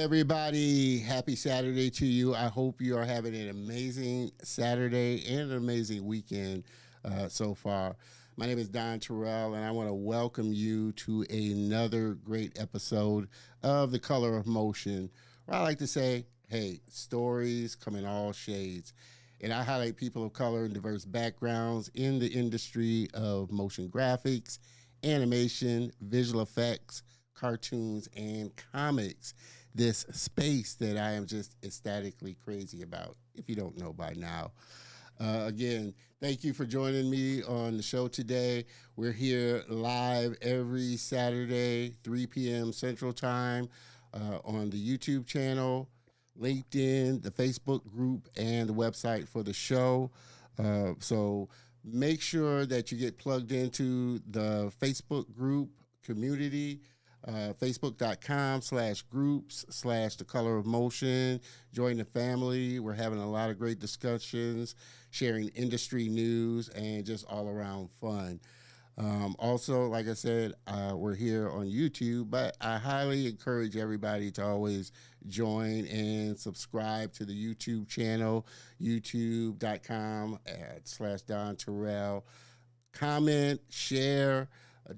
everybody. Happy Saturday to you. I hope you are having an amazing Saturday and an amazing weekend so far. My name is Don Terrell, and I want to welcome you to another great episode of The Color of Motion, where I like to say, hey, stories come in all shades. And I highlight people of color and diverse backgrounds in the industry of motion graphics, animation, visual effects, cartoons, and comics. This space that I am just ecstatically crazy about, if you don't know by now. Again, thank you for joining me on the show today. We're here live every Saturday, 3 p.m. Central Time, on the YouTube channel, LinkedIn, the Facebook group, and the website for the show. So make sure that you get plugged into the Facebook group community, facebook.com/groups/The Color of Motion. Join the family. We're having a lot of great discussions, sharing industry news, and just all around fun. Also, like I said, we're here on YouTube, but I highly encourage everybody to always join and subscribe to the YouTube channel, youtube.com/Don Terrell. Comment, share.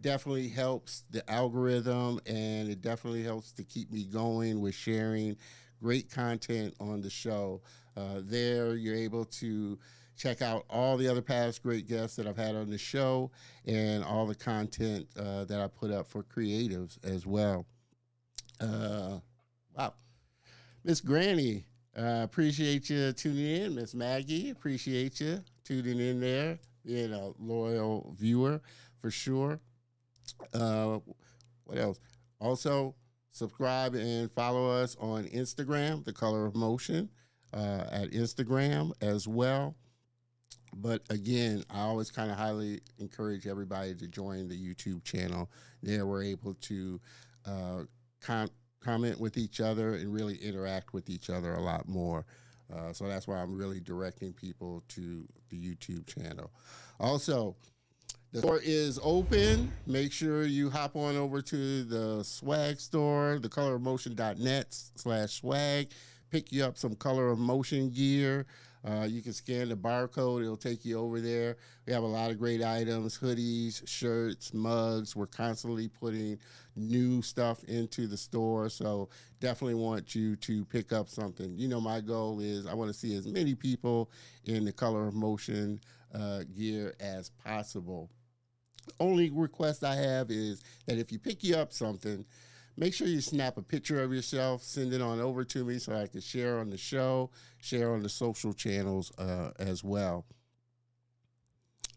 Definitely helps the algorithm, and it definitely helps to keep me going with sharing great content on the show. There, you're able to check out all the other past great guests that I've had on the show and all the content that I put up for creatives as well. Wow. Miss Granny, appreciate you tuning in. Miss Maggie, appreciate you tuning in there, being a loyal viewer for sure. What else? Also, subscribe and follow us on Instagram, The Color of Motion, at Instagram as well. But again, I always kind of highly encourage everybody to join the YouTube channel. There we're able to comment with each other and really interact with each other a lot more. So that's why I'm really directing people to the YouTube channel. Also, the store is open. Make sure you hop on over to the swag store, thecolorofmotion.net/swag. Pick you up some Color of Motion gear. You can scan the barcode. It'll take you over there. We have a lot of great items, hoodies, shirts, mugs. We're constantly putting new stuff into the store, so definitely want you to pick up something. You know, my goal is I want to see as many people in the Color of Motion gear as possible. Only request I have is that if you pick you up something, make sure you snap a picture of yourself, send it on over to me so I can share on the show, share on the social channels as well.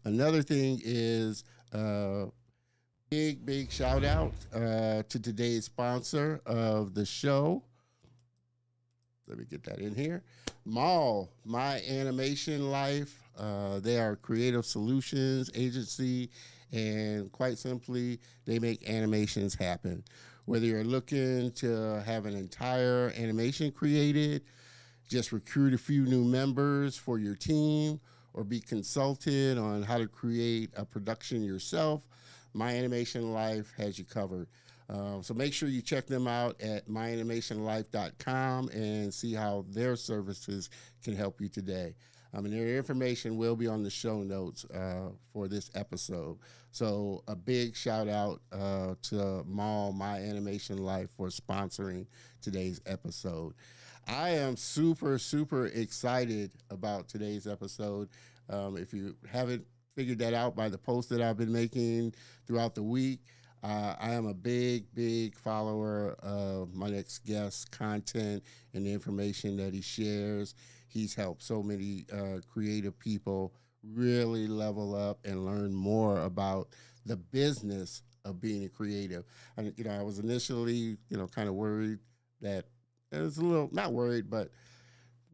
Another thing is big shout out to today's sponsor of the show. Let me get that in here. Mall, My Animation Life. They are a creative solutions agency, and quite simply, they make animations happen. Whether you're looking to have an entire animation created, just recruit a few new members for your team, or be consulted on how to create a production yourself, My Animation Life has you covered. So make sure you check them out at myanimationlife.com and see how their services can help you today. And their information will be on the show notes for this episode. So a big shout out to Mall, My Animation Life, for sponsoring today's episode. I am super excited about today's episode. If you haven't figured that out by the post that I've been making throughout the week, I am a big follower of my next guest's content and the information that he shares. He's helped so many creative people really level up and learn more about the business of being a creative. And, I was initially, kind of worried that it was a little, not worried, but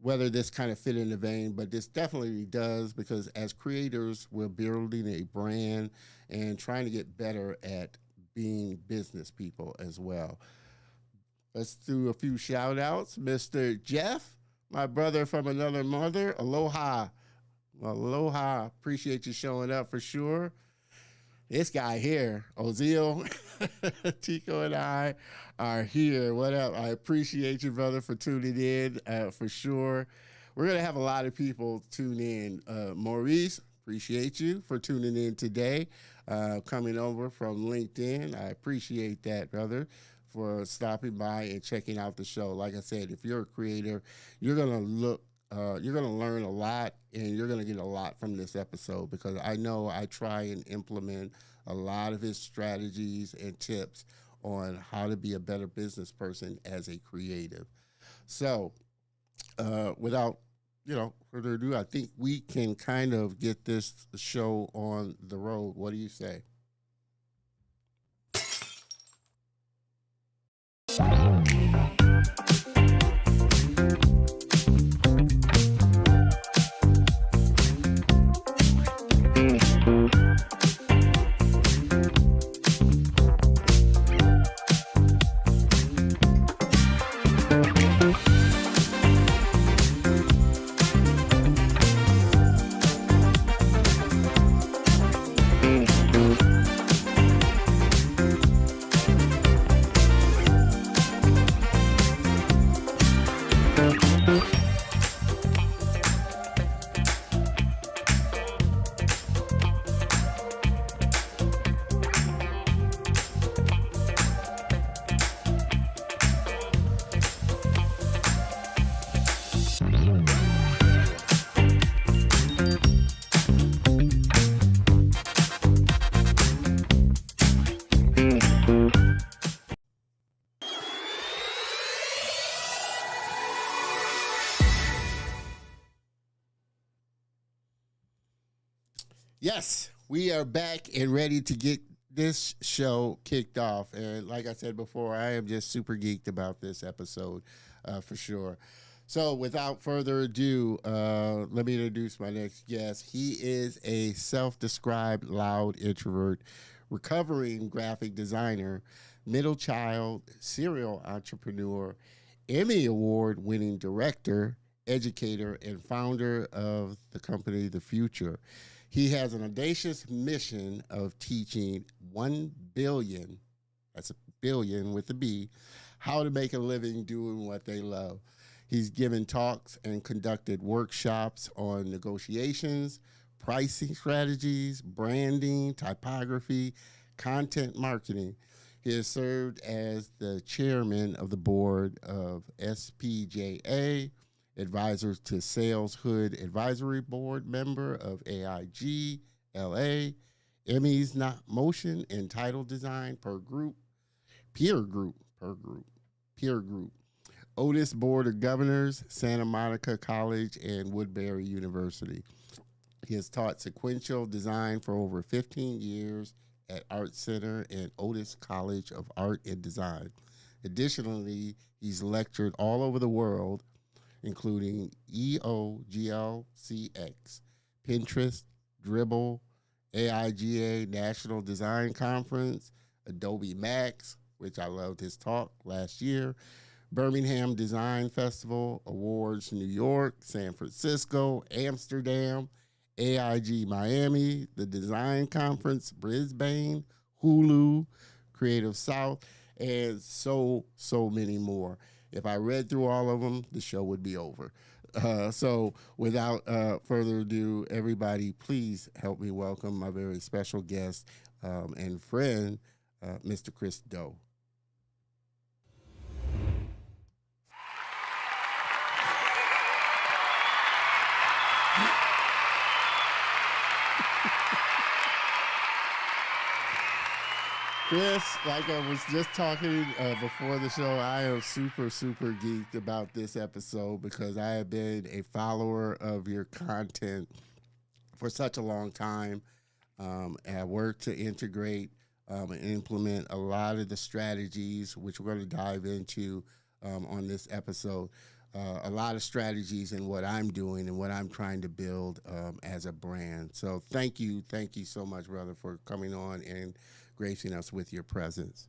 whether this kind of fit in the vein, but this definitely does, because as creators, we're building a brand and trying to get better at being business people as well. Let's do a few shout outs. Mr. Jeff, my brother from another mother, aloha. Aloha. Appreciate you showing up for sure. This guy here, Ozil, Tico and I are here. What up? I appreciate you, brother, for tuning in for sure. We're going to have a lot of people tune in. Maurice, appreciate you for tuning in today, coming over from LinkedIn. I appreciate that, brother, for stopping by and checking out the show. Like I said, if you're a creator, you're going to learn a lot, and you're going to get a lot from this episode, because I know I try and implement a lot of his strategies and tips on how to be a better business person as a creative. So without further ado, I think we can kind of get this show on the road. What do you say? Yes, we are back and ready to get this show kicked off. And like I said before, I am just super geeked about this episode for sure. So without further ado, let me introduce my next guest. He is a self-described loud introvert, recovering graphic designer, middle child, serial entrepreneur, Emmy Award-winning director, educator, and founder of the company, The Futur. He has an audacious mission of teaching 1 billion, that's a billion with a B, how to make a living doing what they love. He's given talks and conducted workshops on negotiations, pricing strategies, branding, typography, content marketing. He has served as the chairman of the board of SPJA, advisor to Saleshood advisory board member of AIGA, Emmys not motion and title design peer group. Otis Board of Governors, Santa Monica College, and Woodbury University. He has taught sequential design for over 15 years at Art Center and Otis College of Art and Design. Additionally, he's lectured all over the world, including EOGLCX, Pinterest, Dribble, AIGA National Design Conference, Adobe Max, which I loved his talk last year, Birmingham Design Festival, Awards New York, San Francisco, Amsterdam, AIG Miami, the Design Conference, Brisbane, Hulu, Creative South, and so many more. If I read through all of them, the show would be over. So without further ado, everybody, please help me welcome my very special guest and friend, Mr. Chris Doe. Chris, like I was just talking before the show, I am super geeked about this episode because I have been a follower of your content for such a long time. I worked to integrate and implement a lot of the strategies, which we're going to dive into on this episode. A lot of strategies in what I'm doing and what I'm trying to build as a brand. So thank you so much, brother, for coming on and gracing us with your presence.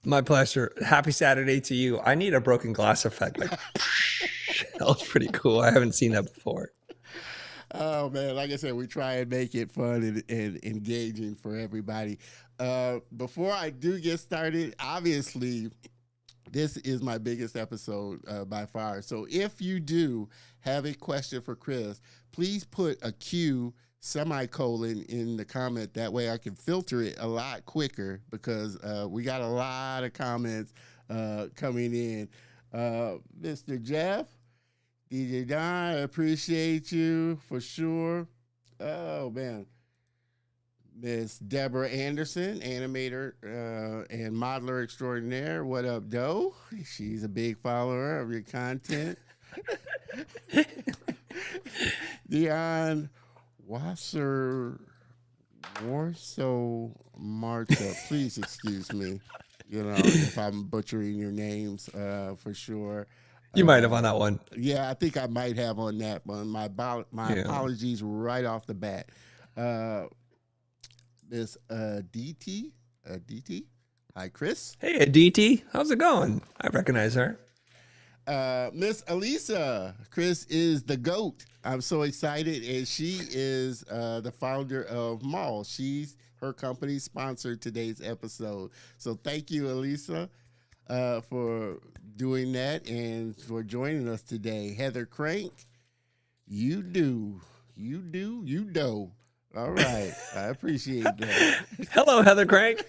My pleasure. Happy Saturday to you. I need a broken glass effect. Like, that was pretty cool. I haven't seen that before. Oh man, like I said, we try and make it fun and engaging for everybody. Before I do get started, obviously, this is my biggest episode by far. So if you do have a question for Chris, please put a Q semicolon in the comment. That way I can filter it a lot quicker because we got a lot of comments coming in. Mr. Jeff, DJ Don, I appreciate you for sure. Oh, man. Miss Deborah Anderson, animator and modeler extraordinaire. What up, Doe? She's a big follower of your content. Dion Warso Marta, please excuse me. You know, if I'm butchering your names for sure. You might have on that one. Yeah, I think I might have on that one. My apologies right off the bat. Miss DT. Hi, Chris. Hey, DT. How's it going? I recognize her. Miss Elisa. Chris is the GOAT. I'm so excited. And she is the founder of Mall. Her company sponsored today's episode. So thank you, Elisa, for doing that and for joining us today. Heather Crank, you do. All right. I appreciate that. Hello, Heather Crank.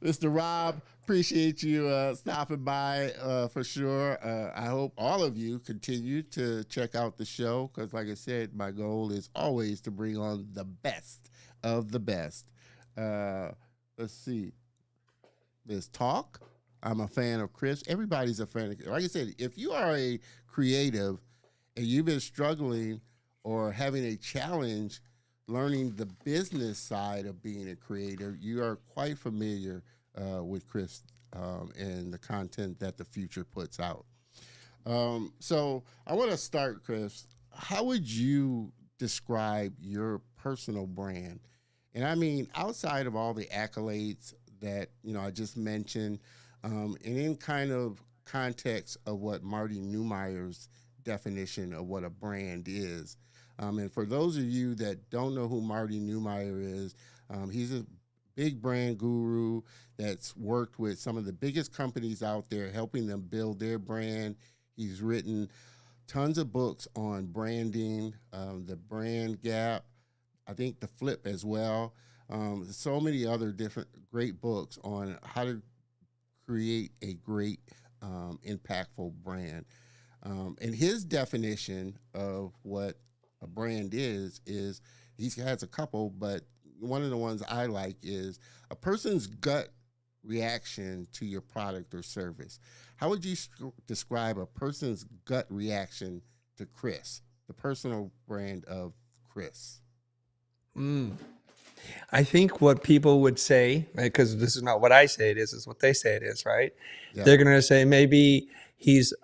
Mr. Rob, appreciate you stopping by for sure. I hope all of you continue to check out the show because, like I said, my goal is always to bring on the best of the best. Let's see. There's Talk. I'm a fan of Chris. Everybody's a fan of Chris. Like I said, if you are a creative and you've been struggling or having a challenge learning the business side of being a creator, you are quite familiar with Chris and the content that the Futur puts out. So I want to start, Chris. How would you describe your personal brand? And I mean, outside of all the accolades that, I just mentioned, and in kind of context of what Marty Neumeier's definition of what a brand is. And for those of you that don't know who Marty Neumeier is, he's a big brand guru that's worked with some of the biggest companies out there, helping them build their brand. He's written tons of books on branding, the brand gap, I think the flip as well. So many other different great books on how to create a great, impactful brand. And his definition of what a brand is he has a couple, but one of the ones I like is a person's gut reaction to your product or service. How would you describe a person's gut reaction to Chris, the personal brand of Chris? I think what people would say, because this is not what I say it is what they say it is, right? Yeah. They're going to say maybe he's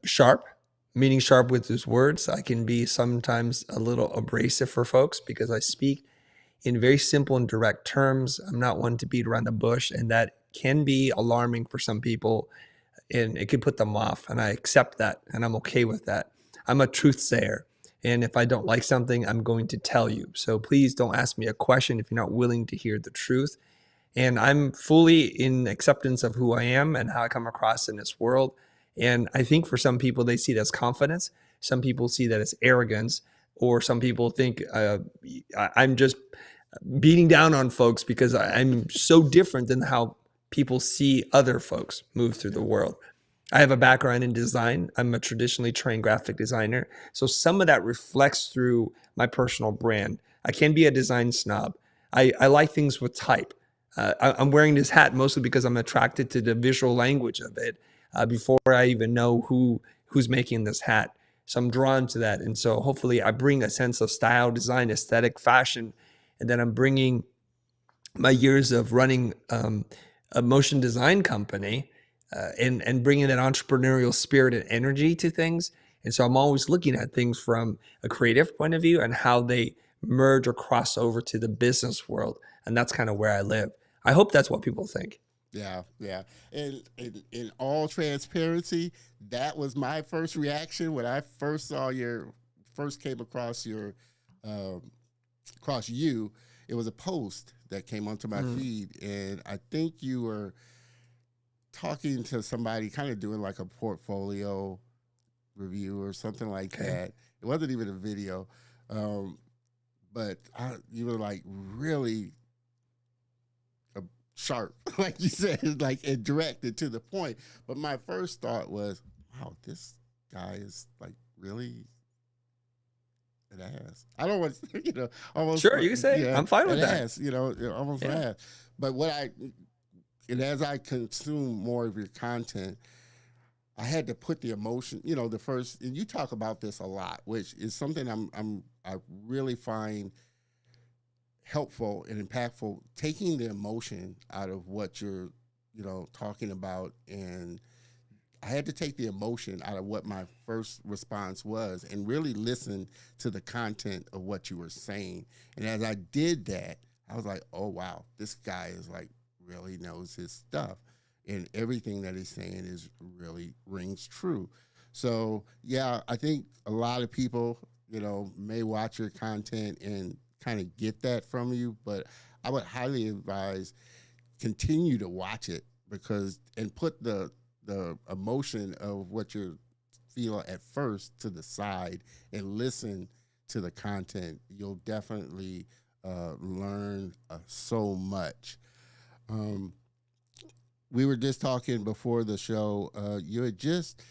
sharp, meaning sharp with his words. I can be sometimes a little abrasive for folks because I speak in very simple and direct terms. I'm not one to beat around the bush, and that can be alarming for some people, and it could put them off, and I accept that, and I'm okay with that. I'm a truth sayer, and if I don't like something, I'm going to tell you. So please don't ask me a question if you're not willing to hear the truth. And I'm fully in acceptance of who I am and how I come across in this world. And I think for some people, they see it as confidence. Some people see that as arrogance, or some people think I'm just beating down on folks because I'm so different than how people see other folks move through the world. I have a background in design. I'm a traditionally trained graphic designer. So some of that reflects through my personal brand. I can be a design snob. I like things with type. I'm wearing this hat mostly because I'm attracted to the visual language of it before I even know who's making this hat. So I'm drawn to that. And so hopefully I bring a sense of style, design, aesthetic, fashion, and then I'm bringing my years of running a motion design company and bringing that entrepreneurial spirit and energy to things. And so I'm always looking at things from a creative point of view and how they merge or cross over to the business world. And that's kind of where I live. I hope that's what people think. Yeah. And in all transparency, that was my first reaction when I first saw your first came across across you, it was a post that came onto my feed, and I think you were talking to somebody, kind of doing like a portfolio review or something like that. It wasn't even a video, but you were like really sharp, like you said, like and directed to the point. But my first thought was, wow, this guy is like really an ass. I don't want to, almost. Sure, you can say, I'm fine with that. Ass, almost an ass. But and as I consume more of your content, I had to put the emotion, the first, and you talk about this a lot, which is something I really find helpful and impactful, taking the emotion out of what you're, talking about. And I had to take the emotion out of what my first response was and really listen to the content of what you were saying. And as I did that, I was like, oh, wow, this guy is like, really knows his stuff, and everything that he's saying is really rings true. So yeah, I think a lot of people, may watch your content and kind of get that from you, but I would highly advise continue to watch it and put the emotion of what you feel at first to the side and listen to the content. You'll definitely learn so much. We were just talking before the show. You had just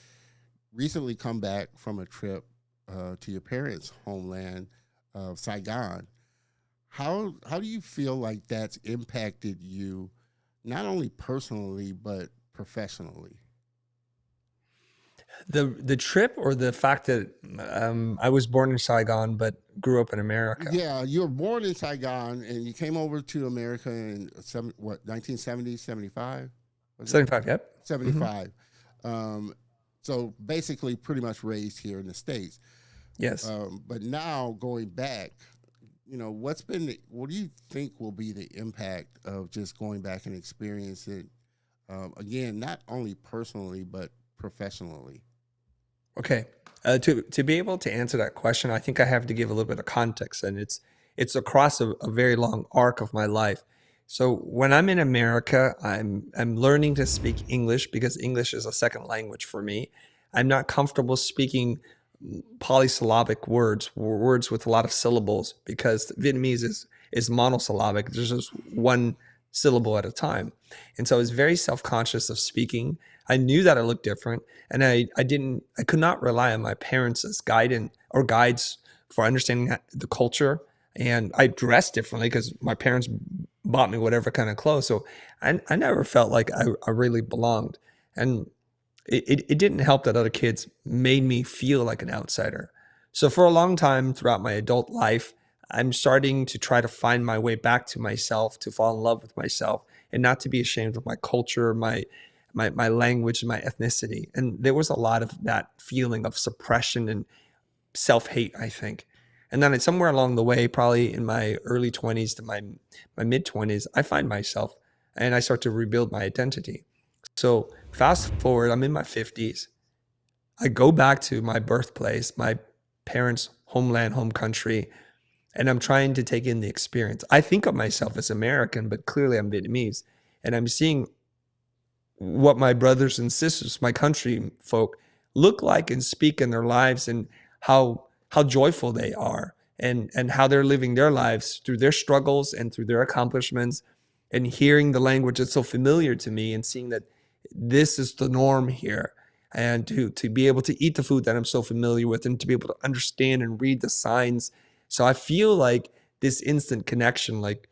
recently come back from a trip to your parents' homeland of Saigon. How do you feel like that's impacted you, not only personally but professionally? The trip, or the fact that I was born in Saigon but grew up in America? Yeah, you were born in Saigon and you came over to America in 1970, 75? 75, yep. 75. So basically pretty much raised here in the States. Yes. But now going back, what do you think will be the impact of just going back and experience it, again, not only personally, but professionally? Okay. To be able to answer that question, I think I have to give a little bit of context, and it's across a very long arc of my life. So when I'm in America, I'm learning to speak English because English is a second language for me. I'm not comfortable speaking polysyllabic words with a lot of syllables, because Vietnamese is monosyllabic. There's just one syllable at a time. And so I was very self-conscious of speaking. I knew that I looked different, and I could not rely on my parents as guides for understanding the culture. And I dressed differently because my parents bought me whatever kind of clothes. So I never felt like I really belonged. And it didn't help that other kids made me feel like an outsider. So for a long time throughout my adult life, I'm starting to try to find my way back to myself, to fall in love with myself, and not to be ashamed of my culture, my language, and my ethnicity. And there was a lot of that feeling of suppression and self-hate, I think. And then somewhere along the way, probably in my early 20s to my mid-20s, I find myself and I start to rebuild my identity. So fast forward, I'm in my 50s. I go back to my birthplace, my parents' homeland, home country, and I'm trying to take in the experience. I think of myself as American, but clearly I'm Vietnamese. And I'm seeing what my brothers and sisters, my country folk, look like and speak in their lives, and how joyful they are, and how they're living their lives through their struggles and through their accomplishments, and hearing the language that's so familiar to me and seeing that this is the norm here, and to be able to eat the food that I'm so familiar with, and to be able to understand and read the signs. So I feel like this instant connection, like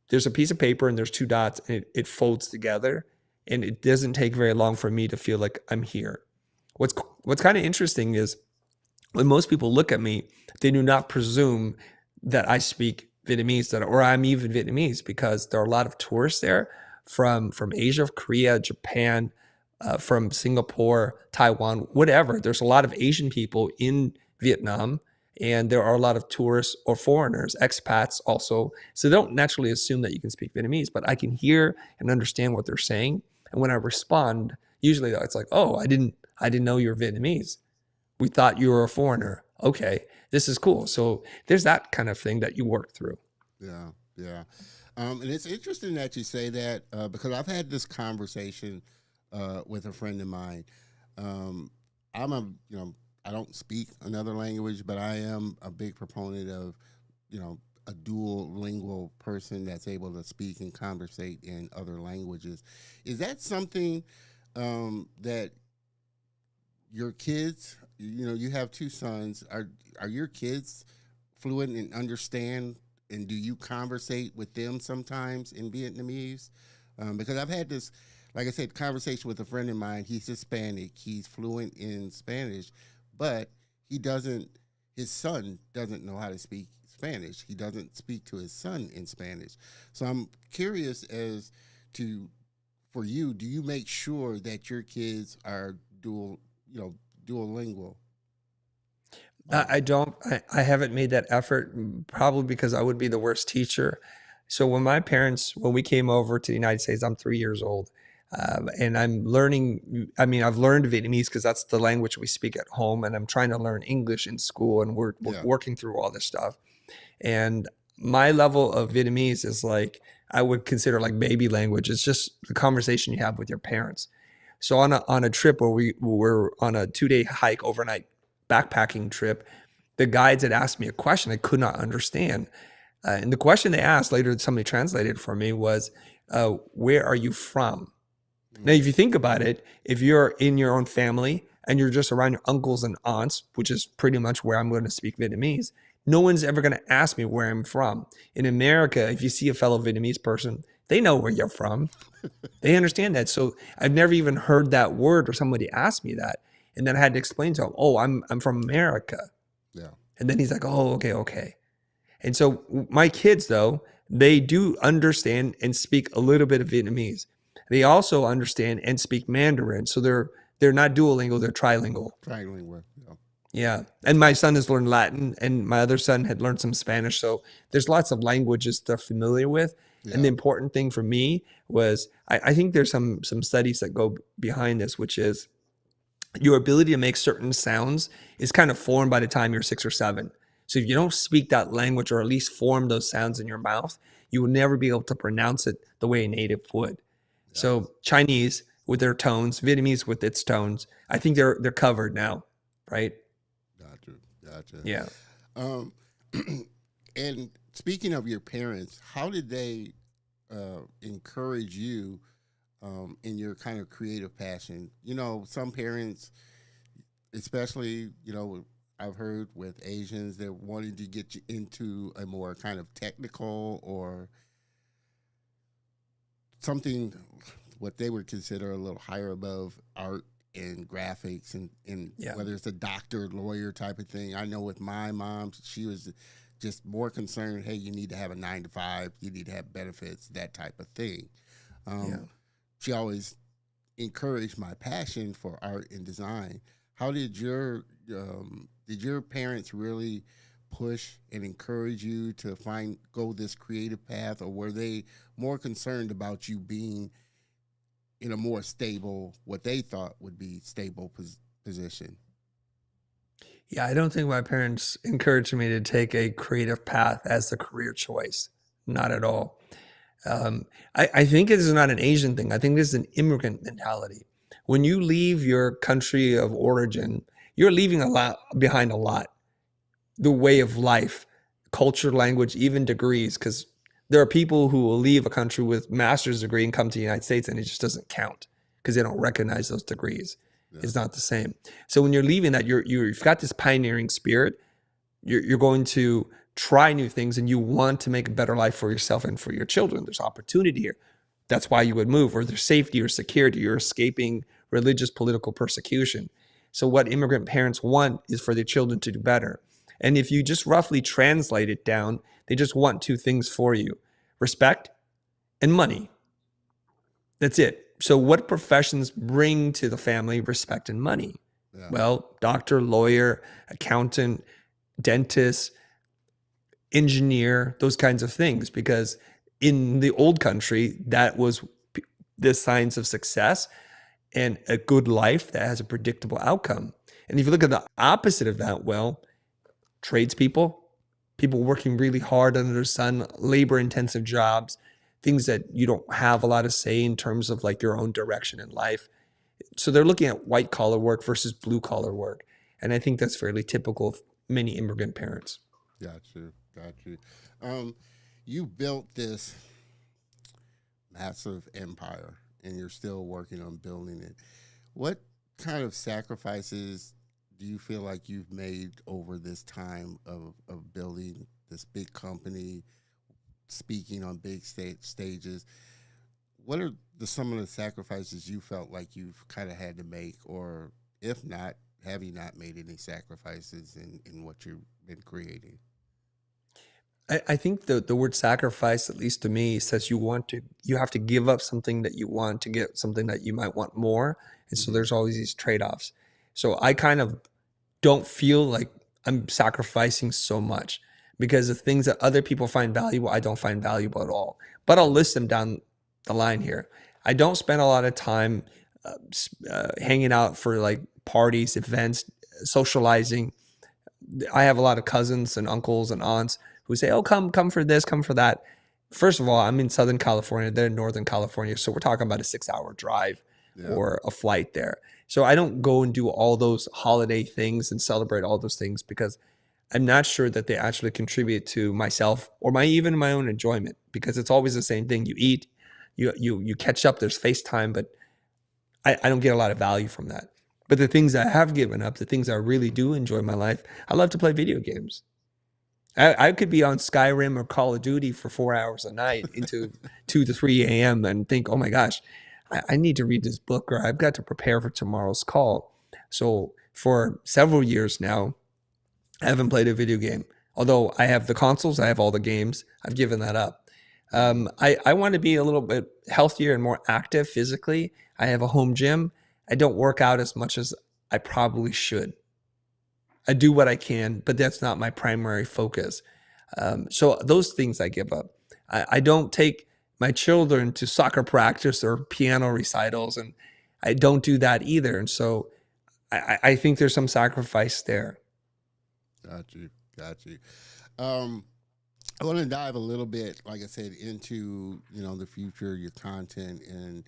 there's a piece of paper and there's two dots and it folds together, and it doesn't take very long for me to feel like I'm here. What's kind of interesting is when most people look at me, they do not presume that I speak Vietnamese, or I'm even Vietnamese, because there are a lot of tourists there from Asia, Korea, Japan, from Singapore, Taiwan, whatever. There's a lot of Asian people in Vietnam, and there are a lot of tourists or foreigners, expats also. So they don't naturally assume that you can speak Vietnamese, but I can hear and understand what they're saying. And when I respond, usually it's like, oh, I didn't know you were Vietnamese. We thought you were a foreigner. Okay. this is cool. So there's that kind of thing that you work through. Yeah, yeah. And it's interesting that you say that because I've had this conversation with a friend of mine. I'm a, I don't speak another language, but I am a big proponent of, a dual lingual person that's able to speak and conversate in other languages. Is that something that your kids, you have two sons, are your kids fluent and understand, and do you conversate with them sometimes in Vietnamese? Because I've had this, like I said, conversation with a friend of mine. He's Hispanic. He's fluent in Spanish, but his son doesn't know how to speak Spanish. He doesn't speak to his son in Spanish. So I'm curious as to, for you, do you make sure that your kids are duolingual? I don't. I haven't made that effort, probably because I would be the worst teacher. So when we came over to the United States, I'm 3 years old, and I'm learning. I mean, I've learned Vietnamese because that's the language we speak at home, and I'm trying to learn English in school, and we're working through all this stuff. And my level of Vietnamese is like, I would consider like baby language. It's just the conversation you have with your parents. So on a trip where we were on a 2-day hike, overnight backpacking trip, the guides had asked me a question I could not understand. And the question they asked, later somebody translated for me, was, where are you from? Now, if you think about it, if you're in your own family and you're just around your uncles and aunts, which is pretty much where I'm going to speak Vietnamese, no one's ever going to ask me where I'm from. In America, if you see a fellow Vietnamese person, they know where you're from. They understand that. So I've never even heard that word or somebody asked me that. And then I had to explain to him, oh, I'm from America. Yeah. And then he's like, oh, okay. And so my kids, though, they do understand and speak a little bit of Vietnamese. They also understand and speak Mandarin. So they're not duolingual, they're trilingual. Trilingual, yeah. Yeah. And my son has learned Latin, and my other son had learned some Spanish. So there's lots of languages they're familiar with. Yeah. And the important thing for me was, I think there's some studies that go behind this, which is your ability to make certain sounds is kind of formed by the time you're 6 or 7. So if you don't speak that language, or at least form those sounds in your mouth, you will never be able to pronounce it the way a native would. Yeah. So Chinese with their tones, Vietnamese with its tones, I think they're covered now, right? Gotcha. Yeah. And speaking of your parents, how did they encourage you in your kind of creative passion? Some parents, especially, I've heard with Asians, they're wanting to get you into a more kind of technical or something, what they would consider a little higher above art and graphics and whether it's a doctor, lawyer type of thing. I know with my mom, she was just more concerned, hey, you need to have a 9-to-5, you need to have benefits, that type of thing. She always encouraged my passion for art and design. How did your parents really push and encourage you to go this creative path, or were they more concerned about you being in a more stable, what they thought would be stable position? Yeah, I don't think my parents encouraged me to take a creative path as a career choice. Not at all. I think this is not an Asian thing. I think this is an immigrant mentality. When you leave your country of origin, you're leaving behind a lot. The way of life, culture, language, even degrees, because there are people who will leave a country with master's degree and come to the United States, and it just doesn't count because they don't recognize those degrees. Yeah. It's not the same. So when you're leaving that, you've got this pioneering spirit. You're going to try new things, and you want to make a better life for yourself and for your children. There's opportunity here. That's why you would move, or there's safety or security. You're escaping religious, political persecution. So what immigrant parents want is for their children to do better. And if you just roughly translate it down, they just want 2 things for you: respect and money. That's it. So what professions bring to the family respect and money? Yeah. Well, doctor, lawyer, accountant, dentist, engineer, those kinds of things. Because in the old country, that was the signs of success and a good life that has a predictable outcome. And if you look at the opposite of that, well, tradespeople, people working really hard under the sun, labor-intensive jobs, things that you don't have a lot of say in terms of like your own direction in life. So they're looking at white collar work versus blue collar work. And I think that's fairly typical of many immigrant parents. Got you. You built this massive empire and you're still working on building it. What kind of sacrifices do you feel like you've made over this time of building this big company, speaking on big stages? What are some of the sacrifices you felt like you've kind of had to make, or if not, have you not made any sacrifices in what you've been creating? I think the word sacrifice, at least to me, says you have to give up something that you want to get something that you might want more. And so there's always these trade-offs. So I kind of don't feel like I'm sacrificing so much, because the things that other people find valuable, I don't find valuable at all. But I'll list them down the line here. I don't spend a lot of time hanging out for like parties, events, socializing. I have a lot of cousins and uncles and aunts who say, oh, come for this, come for that. First of all, I'm in Southern California, they're in Northern California. So we're talking about a 6-hour drive or a flight there. So I don't go and do all those holiday things and celebrate all those things, because I'm not sure that they actually contribute to myself or even my own enjoyment, because it's always the same thing. You eat, you catch up, there's FaceTime, but I don't get a lot of value from that. But the things I have given up, the things I really do enjoy in my life, I love to play video games. I could be on Skyrim or Call of Duty for 4 hours a night into 2 to 3 a.m. and think, oh my gosh, I need to read this book, or I've got to prepare for tomorrow's call. So for several years now, I haven't played a video game. Although I have the consoles, I have all the games, I've given that up. I want to be a little bit healthier and more active physically. I have a home gym. I don't work out as much as I probably should. I do what I can, but that's not my primary focus. So those things I give up. I don't take my children to soccer practice or piano recitals, and I don't do that either. And so I think there's some sacrifice there. Got you. I want to dive a little bit, like I said, into the future, your content, and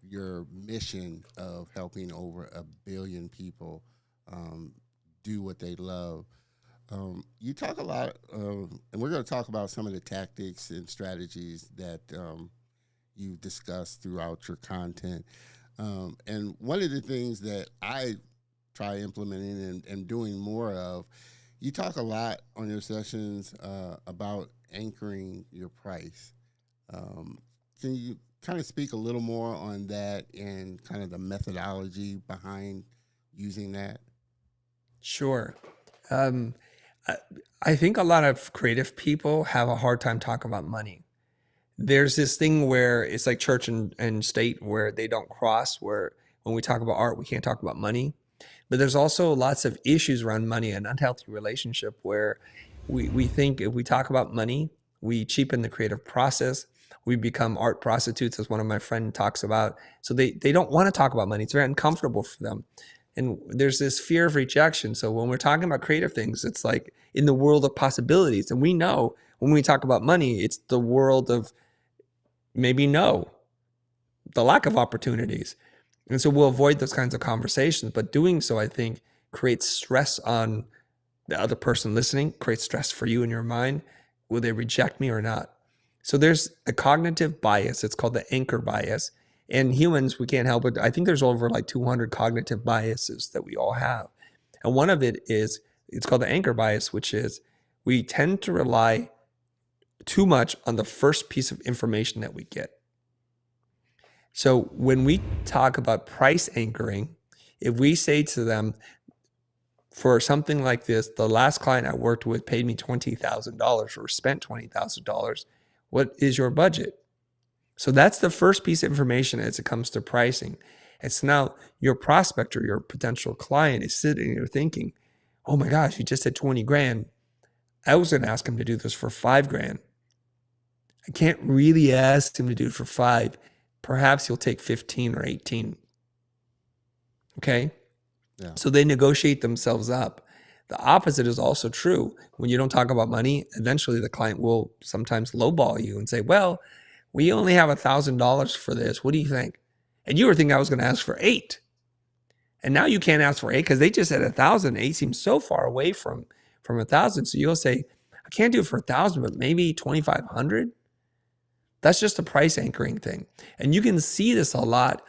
your mission of helping over 1 billion people do what they love. You talk a lot, and we're going to talk about some of the tactics and strategies that you've discussed throughout your content. And one of the things that I try implementing and doing more of, you talk a lot on your sessions about anchoring your price. Can you kind of speak a little more on that and kind of the methodology behind using that? Sure. I think a lot of creative people have a hard time talking about money. There's this thing where it's like church and state where they don't cross, where when we talk about art, we can't talk about money. But there's also lots of issues around money, an unhealthy relationship where we think if we talk about money, we cheapen the creative process. We become art prostitutes, as one of my friends talks about. So they don't want to talk about money. It's very uncomfortable for them. And there's this fear of rejection. So when we're talking about creative things, it's like in the world of possibilities. And we know when we talk about money, it's the world of maybe no, the lack of opportunities. And so we'll avoid those kinds of conversations. But doing so, I think, creates stress on the other person listening, creates stress for you in your mind. Will they reject me or not? So there's a cognitive bias. It's called the anchor bias. And humans, we can't help it. I think there's over like 200 cognitive biases that we all have. And one of it is, it's called the anchor bias, which is we tend to rely too much on the first piece of information that we get. So when we talk about price anchoring, if we say to them, for something like this, the last client I worked with paid me $20,000 or spent $20,000, what is your budget? So that's the first piece of information as it comes to pricing. It's now your prospect or your potential client is sitting there thinking, oh my gosh, you just said 20 grand. I was going to ask him to do this for 5 grand. I can't really ask him to do it for 5. Perhaps he'll take 15 or 18. Okay. Yeah. So they negotiate themselves up. The opposite is also true. When you don't talk about money, eventually the client will sometimes lowball you and say, well, we only have $1,000 for this. What do you think? And you were thinking I was going to ask for 8. And now you can't ask for 8 because they just said 1,000. 8 seems so far away from 1,000. So you'll say, I can't do it for 1,000, but maybe 2,500. That's just a price anchoring thing. And you can see this a lot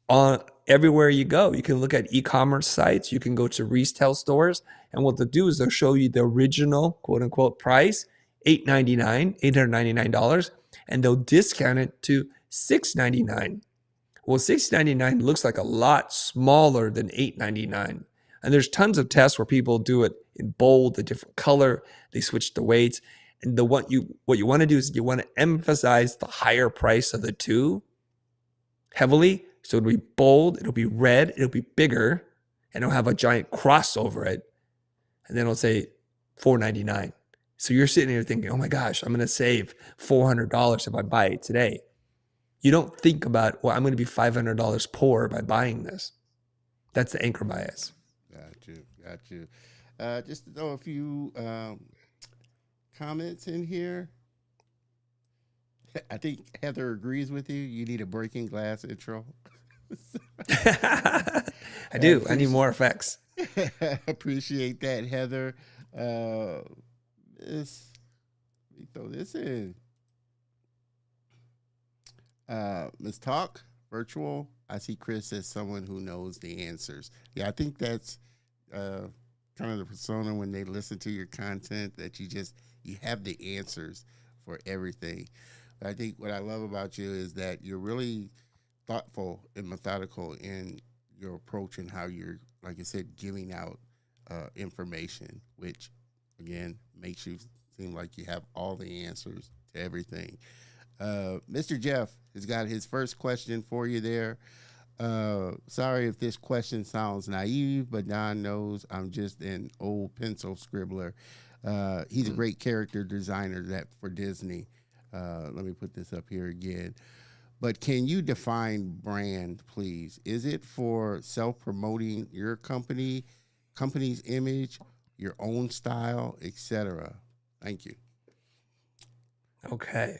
on everywhere you go. You can look at e-commerce sites. You can go to retail stores. And what they'll do is they'll show you the original quote unquote price, $899, and they'll discount it to $699. Well, $699 looks like a lot smaller than $899. And there's tons of tests where people do it in bold, a different color. They switch the weights. And what you want to do is you want to emphasize the higher price of the two heavily. So it'll be bold, it'll be red, it'll be bigger, and it'll have a giant cross over it. And then it'll say $499. So you're sitting here thinking, oh my gosh, I'm going to save $400 if I buy it today. You don't think about, well, I'm going to be $500 poor by buying this. That's the anchor bias. Got you. Just to throw a few comments in here. I think Heather agrees with you. You need a breaking glass intro. I do. I need more effects. Appreciate that, Heather. Let me throw this in. Ms. Talk, virtual. I see Chris as someone who knows the answers. Yeah, I think that's kind of the persona when they listen to your content, that you have the answers for everything. But I think what I love about you is that you're really thoughtful and methodical in your approach and how you're, like I said, giving out information, which again makes you seem like you have all the answers to everything. Mr. Jeff has got his first question for you there. Sorry if this question sounds naive, but Don knows I'm just an old pencil scribbler. He's a great character designer for Disney. Let me put this up here again. But can you define brand, please? Is it for self-promoting your company's image, your own style, etc.? Thank you. Okay.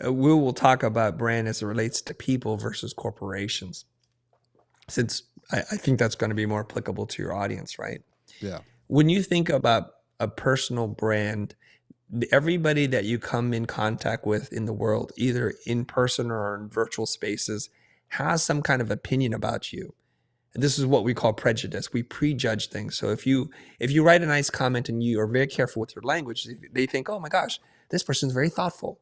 We will talk about brand as it relates to people versus corporations, since I think that's going to be more applicable to your audience, right? Yeah. When you think about a personal brand, everybody that you come in contact with in the world, either in person or in virtual spaces, has some kind of opinion about you. And this is what we call prejudice. We prejudge things. So if you write a nice comment and you are very careful with your language, they think, oh my gosh, this person's very thoughtful.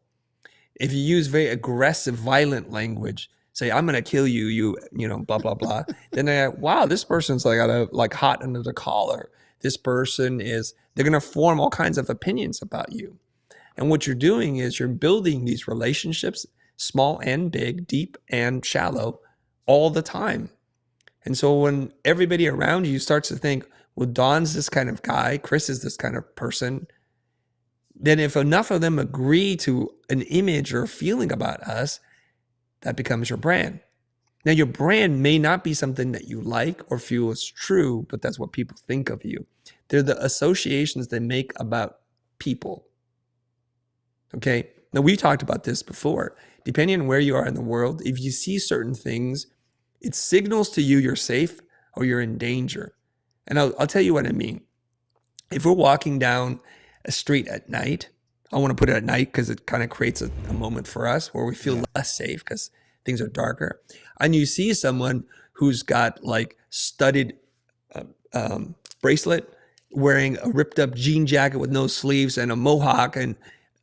If you use very aggressive, violent language, say, I'm going to kill you, you know, blah, blah, blah. Then they're like, wow, this person's like hot under the collar. This person they're going to form all kinds of opinions about you. And what you're doing is you're building these relationships, small and big, deep and shallow, all the time. And so when everybody around you starts to think, well, Don's this kind of guy, Chris is this kind of person, then if enough of them agree to an image or a feeling about us, that becomes your brand. Now, your brand may not be something that you like or feel is true, but that's what people think of you. They're the associations they make about people. Okay? Now, we talked about this before. Depending on where you are in the world, if you see certain things, it signals to you you're safe or you're in danger. And I'll tell you what I mean. If we're walking down a street at night, I want to put it at night because it kind of creates a moment for us where we feel less safe because things are darker. And you see someone who's got like studded bracelet, wearing a ripped up jean jacket with no sleeves and a mohawk and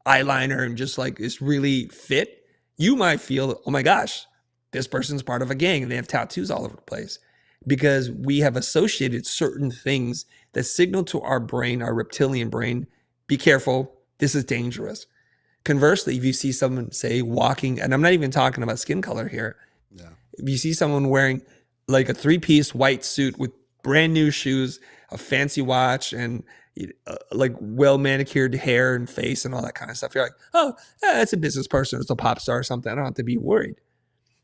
eyeliner and just like is really fit, you might feel, oh my gosh, this person's part of a gang and they have tattoos all over the place, because we have associated certain things that signal to our brain, our reptilian brain, be careful, this is dangerous. Conversely, if you see someone, say, walking, and I'm not even talking about skin color here. Yeah. If you see someone wearing like a 3-piece white suit with brand new shoes, a fancy watch, and like well manicured hair and face and all that kind of stuff, you're like, oh, it's a business person, it's a pop star or something. I don't have to be worried.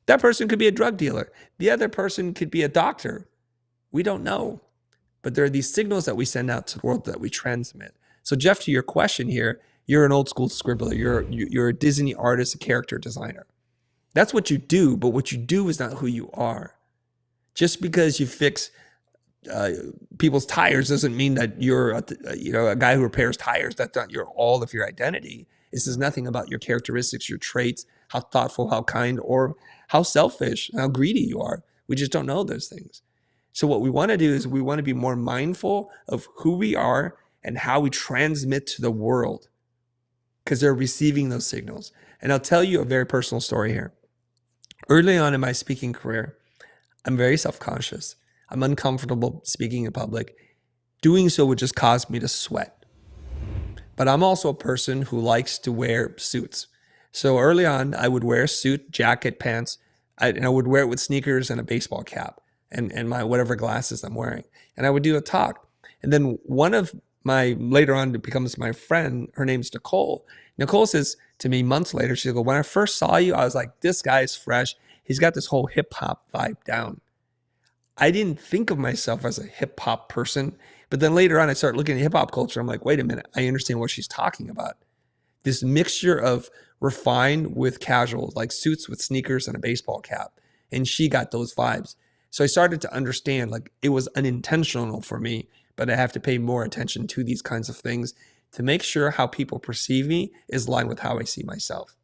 That person could be a drug dealer. The other person could be a doctor. We don't know. but there are these signals that we send out to the world that we transmit. So Jeff, to your question here, you're an old school scribbler. You're a Disney artist, a character designer. That's what you do, but what you do is not who you are. Just because you fix people's tires doesn't mean that you're a guy who repairs tires. That's not all of your identity. This is nothing about your characteristics, your traits, how thoughtful, how kind, or how selfish, how greedy you are. We just don't know those things. So what we want to do is we want to be more mindful of who we are and how we transmit to the world, because they're receiving those signals. And I'll tell you a very personal story here. Early on in my speaking career, I'm very self-conscious. I'm uncomfortable speaking in public. Doing so would just cause me to sweat. But I'm also a person who likes to wear suits. So early on, I would wear a suit, jacket, pants, and I would wear it with sneakers and a baseball cap and my whatever glasses I'm wearing. And I would do a talk. And then one of my, later on it becomes my friend, her name's Nicole. Nicole says to me months later, she'll go, when I first saw you, I was like, this guy is fresh. He's got this whole hip hop vibe down. I didn't think of myself as a hip hop person, but then later on I started looking at hip hop culture. I'm like, wait a minute, I understand what she's talking about. This mixture of refined with casual, like suits with sneakers and a baseball cap. And she got those vibes. So I started to understand, like, it was unintentional for me, but I have to pay more attention to these kinds of things to make sure how people perceive me is aligned with how I see myself.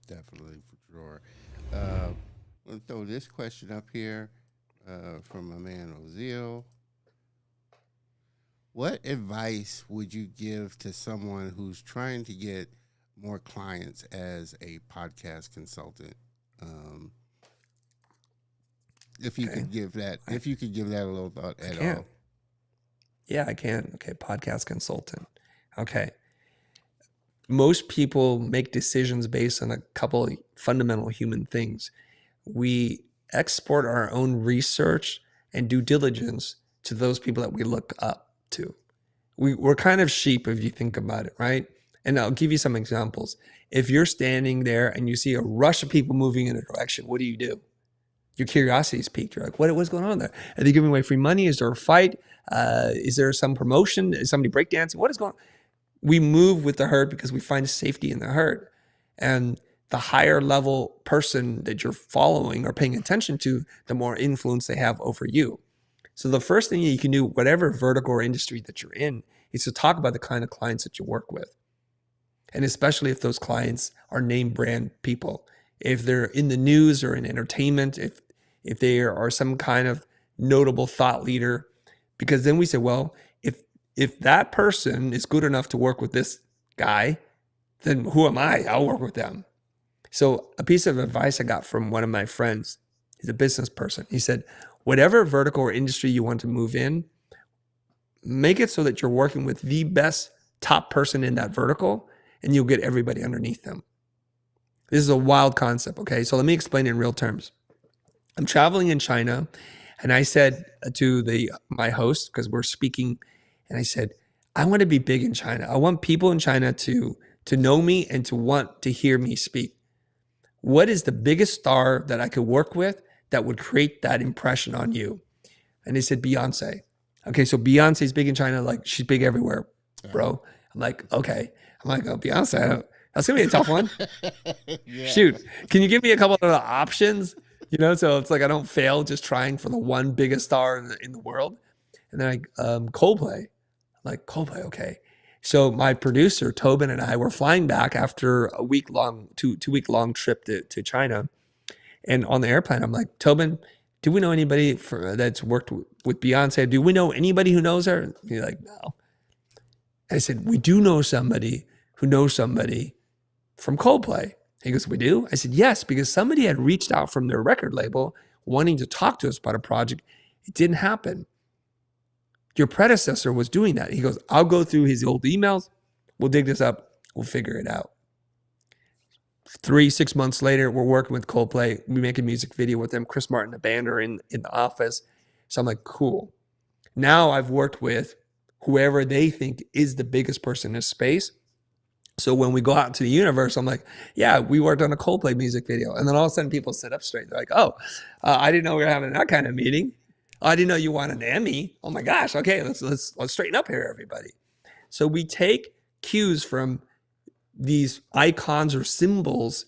Definitely, for sure. We'll throw this question up here from my man Ozil. What advice would you give to someone who's trying to get more clients as a podcast consultant? If you could give that, a little thought at all. Yeah, I can. Okay, podcast consultant. Okay. Most people make decisions based on a couple of fundamental human things. We export our own research and due diligence to those people that we look up to. We're kind of sheep if you think about it, right? And I'll give you some examples. If you're standing there and you see a rush of people moving in a direction, what do? Your curiosity is piqued. You're like, what's going on there? Are they giving away free money? Is there a fight? Is there some promotion? Is somebody breakdancing? What is going on? We move with the herd because we find safety in the herd. And the higher level person that you're following or paying attention to, the more influence they have over you. So the first thing you can do, whatever vertical or industry that you're in, is to talk about the kind of clients that you work with. And especially if those clients are name brand people. If they're in the news or in entertainment, if they are some kind of notable thought leader, because then we say, well, if that person is good enough to work with this guy, then who am I? I'll work with them. So a piece of advice I got from one of my friends, he's a business person. He said, whatever vertical or industry you want to move in, make it so that you're working with the best top person in that vertical, and you'll get everybody underneath them. This is a wild concept, okay? So let me explain it in real terms. I'm traveling in China, and I said to my host, because we're speaking, and I said, I want to be big in China. I want people in China to know me and to want to hear me speak. What is the biggest star that I could work with that would create that impression on you? And they said, Beyonce. Okay, so Beyonce's big in China, like she's big everywhere, bro. I'm like, okay. I'm like, oh, Beyonce, that's gonna be a tough one. Yeah. Shoot, can you give me a couple of other options? So it's like I don't fail just trying for the one biggest star in the world. And then Coldplay. I'm like, Coldplay, okay. So my producer, Tobin, and I were flying back after a week-long, two-week-long trip to China. And on the airplane, I'm like, Tobin, do we know anybody that's worked with Beyonce? Do we know anybody who knows her? And he's like, no. I said, we do know somebody who knows somebody from Coldplay. He goes, we do? I said, yes, because somebody had reached out from their record label wanting to talk to us about a project. It didn't happen. Your predecessor was doing that. He goes, I'll go through his old emails. We'll dig this up. We'll figure it out. 3-6 months later, we're working with Coldplay. We make a music video with them. Chris Martin, the band, are in the office. So I'm like, cool. Now I've worked with whoever they think is the biggest person in this space. So when we go out into the universe, I'm like, yeah, we worked on a Coldplay music video. And then all of a sudden people sit up straight. They're like, oh, I didn't know we were having that kind of meeting. Oh, I didn't know you want an Emmy. Oh my gosh. Okay, let's straighten up here, everybody. So we take cues from these icons or symbols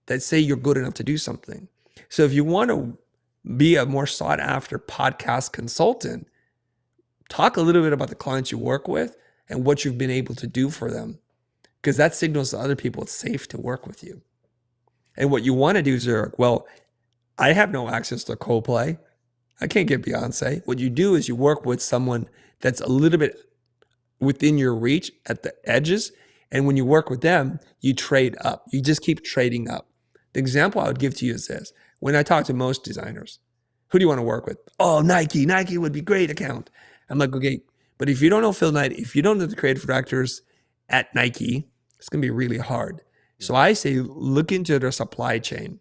that say you're good enough to do something. So if you want to be a more sought after podcast consultant, talk a little bit about the clients you work with and what you've been able to do for them, because that signals to other people it's safe to work with you. And what you want to do is, well, I have no access to Coldplay. I can't get Beyonce. What you do is you work with someone that's a little bit within your reach at the edges. And when you work with them, you trade up. You just keep trading up. The example I would give to you is this. When I talk to most designers, who do you want to work with? Oh, Nike. Nike would be great account. I'm like, okay, but if you don't know Phil Knight, if you don't know the creative directors at Nike, it's going to be really hard. So I say, look into their supply chain.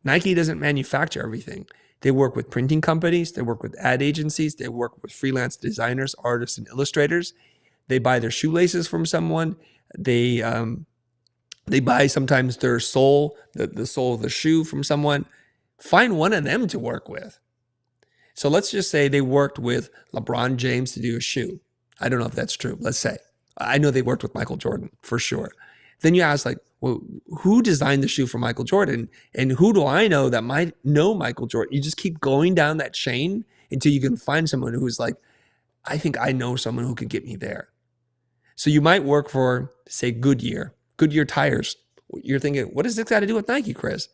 Nike doesn't manufacture everything. They work with printing companies. They work with ad agencies. They work with freelance designers, artists, and illustrators. They buy their shoelaces from someone. They buy sometimes their sole, the sole of the shoe from someone. Find one of them to work with. So let's just say they worked with LeBron James to do a shoe. I don't know if that's true. Let's say. I know they worked with Michael Jordan for sure. Then you ask, like, well, who designed the shoe for Michael Jordan? And who do I know that might know Michael Jordan? You just keep going down that chain until you can find someone who's like, I think I know someone who can get me there. So you might work for, say, Goodyear tires. You're thinking, what does this got to do with Nike, Chris?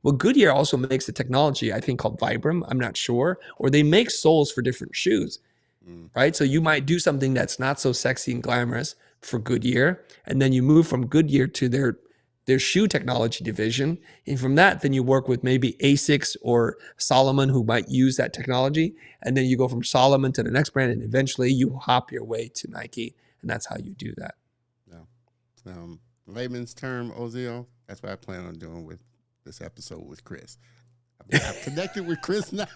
Well, Goodyear also makes a technology, I think, called Vibram. I'm not sure. Or they make soles for different shoes, right? So you might do something that's not so sexy and glamorous for Goodyear. And then you move from Goodyear to their shoe technology division. And from that, then you work with maybe ASICS or Solomon who might use that technology. And then you go from Solomon to the next brand. And eventually you hop your way to Nike. And that's how you do that. Yeah. Layman's term, Ozil, that's what I plan on doing with this episode with Chris. I've connected with Chris now.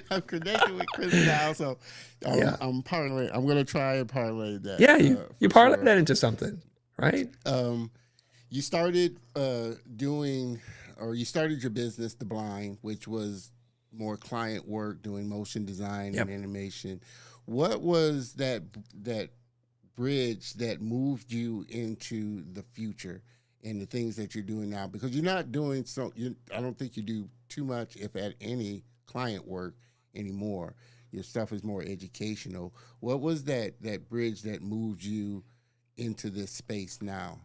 I've connected with Chris now, so I'm parlay. I'm going to try and parlay that. Yeah, you parlay that into something, right? You started you started your business, The Blind, which was more client work, doing motion design and animation. What was that bridge that moved you into the future and the things that you're doing now? Because you're not doing I don't think you do too much, if at any, client work anymore. Your stuff is more educational. What was that bridge that moved you into this space now?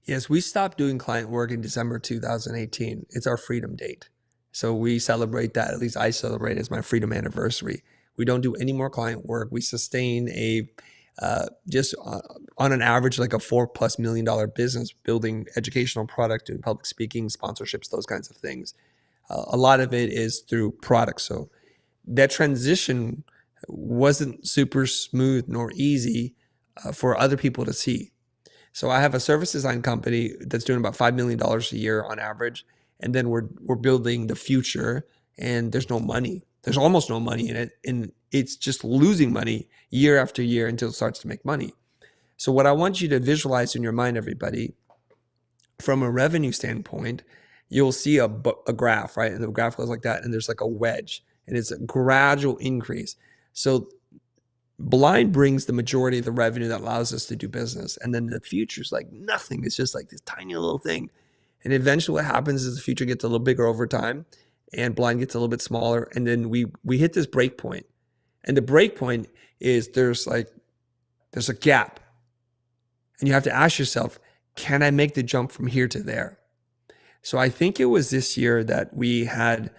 Yes, we stopped doing client work in December 2018. It's our freedom date. So we celebrate that, at least I celebrate it as my freedom anniversary. We don't do any more client work. We sustain just on an average, like a $4+ million business, building educational product, doing public speaking, sponsorships, those kinds of things. A lot of it is through products. So that transition wasn't super smooth nor easy for other people to see. So I have a service design company that's doing about $5 million a year on average. And then we're building the Futur, and there's no money. There's almost no money in it. And it's just losing money year after year until it starts to make money. So what I want you to visualize in your mind, everybody, from a revenue standpoint, you'll see a graph, right? And the graph goes like that. And there's like a wedge, and it's a gradual increase. So Blind brings the majority of the revenue that allows us to do business. And then the Future is like nothing. It's just like this tiny little thing. And eventually what happens is the Future gets a little bigger over time, and Blind gets a little bit smaller. And then we hit this break point. And the break point is there's a gap. And you have to ask yourself, can I make the jump from here to there? So I think it was this year that we had,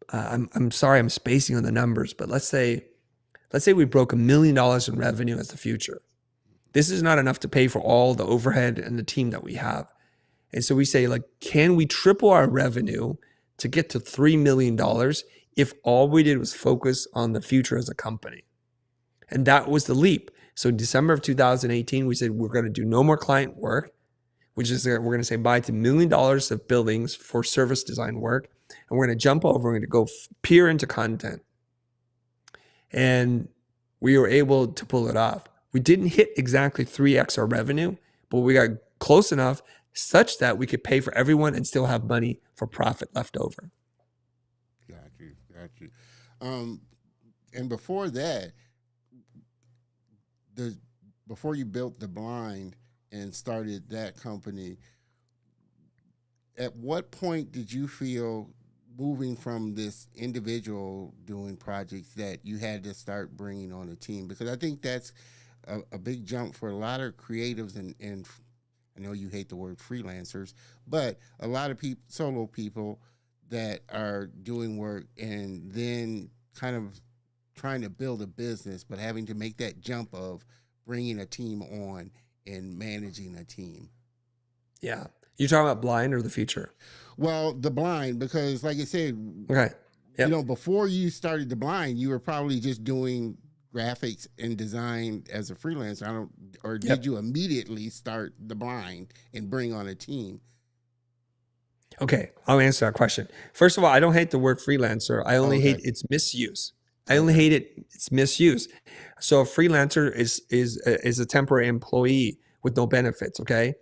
I'm sorry, I'm spacing on the numbers, but let's say we broke $1 million in revenue as the Future. This is not enough to pay for all the overhead and the team that we have. And so we say, like, can we triple our revenue to get to $3 million if all we did was focus on the Future as a company? And that was the leap. So in December of 2018, we said we're going to do no more client work, which is we're going to say bye to $1 million of billings for service design work. And we're going to jump over, we're going to go peer into content. And we were able to pull it off. We didn't hit exactly 3x our revenue, but we got close enough such that we could pay for everyone and still have money for profit left over. Got you. And before that, before you built The Blind and started that company, at what point did you feel, moving from this individual doing projects, that you had to start bringing on a team? Because I think that's a big jump for a lot of creatives, and I know you hate the word freelancers, but a lot of people, solo people that are doing work and then kind of trying to build a business, but having to make that jump of bringing a team on and managing a team. Yeah. You're talking about Blind or the Futur? Well, The Blind, because like I said, okay. Yep. Before you started The Blind, you were probably just doing graphics and design as a freelancer. Did you immediately start The Blind and bring on a team? Okay, I'll answer that question. First of all, I don't hate the word freelancer. I only hate its misuse. I only hate its misuse. So a freelancer is a temporary employee with no benefits, okay?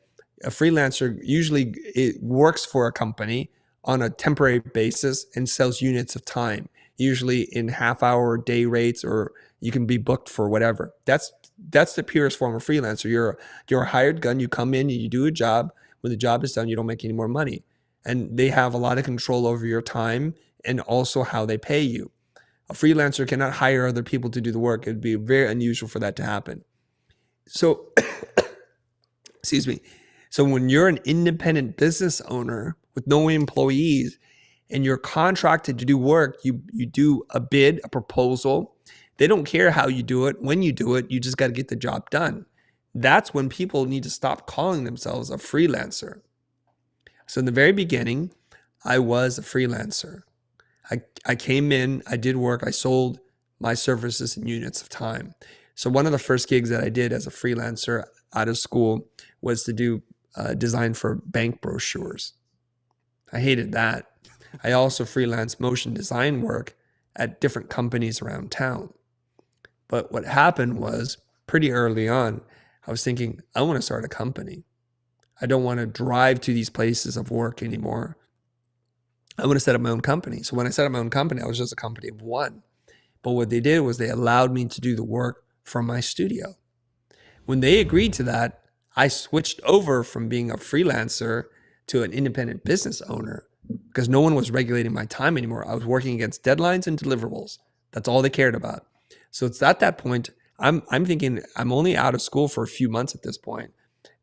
A freelancer usually it works for a company on a temporary basis and sells units of time, usually in half-hour day rates, or you can be booked for whatever. That's the purest form of freelancer. You're a hired gun. You come in and you do a job. When the job is done, you don't make any more money. And they have a lot of control over your time and also how they pay you. A freelancer cannot hire other people to do the work. It'd be very unusual for that to happen. So, excuse me. So when you're an independent business owner with no employees and you're contracted to do work, you do a bid, a proposal. They don't care how you do it. When you do it, you just got to get the job done. That's when people need to stop calling themselves a freelancer. So in the very beginning, I was a freelancer. I came in, I did work, I sold my services in units of time. So one of the first gigs that I did as a freelancer out of school was to do design for bank brochures. I hated that. I also freelanced motion design work at different companies around town. But what happened was, pretty early on, I was thinking, I want to start a company. I don't want to drive to these places of work anymore. I want to set up my own company. So when I set up my own company, I was just a company of one. But what they did was they allowed me to do the work from my studio. When they agreed to that, I switched over from being a freelancer to an independent business owner because no one was regulating my time anymore. I was working against deadlines and deliverables. That's all they cared about. So it's at that point, I'm thinking I'm only out of school for a few months at this point.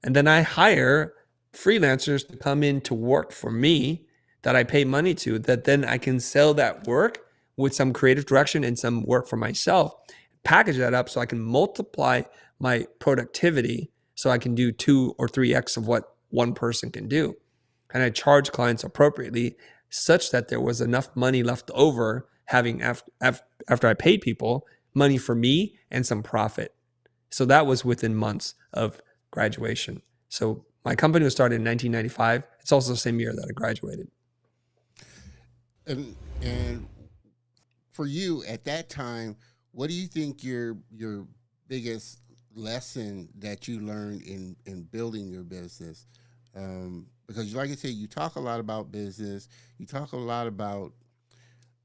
And then I hire freelancers to come in to work for me that I pay money to, that then I can sell that work with some creative direction and some work for myself, package that up so I can multiply my productivity so I can do 2 or 3x of what one person can do. And I charge clients appropriately such that there was enough money left over, having after I paid people, money for me and some profit. So that was within months of graduation. So my company was started in 1995. It's also the same year that I graduated. And for you at that time, what do you think your biggest lesson that you learned in building your business? Because like I said, you talk a lot about business. You talk a lot about,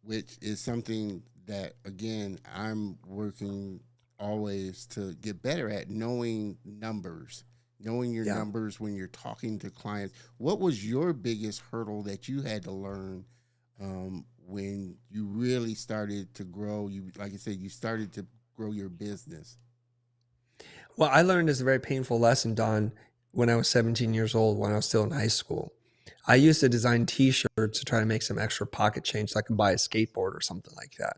which is something that, again, I'm working always to get better at, knowing numbers, knowing your numbers when you're talking to clients. What was your biggest hurdle that you had to learn when you really started to grow? Like I said, you started to grow your business. Well, I learned this very painful lesson, Don, when I was 17 years old, when I was still in high school. I used to design t-shirts to try to make some extra pocket change so I could buy a skateboard or something like that.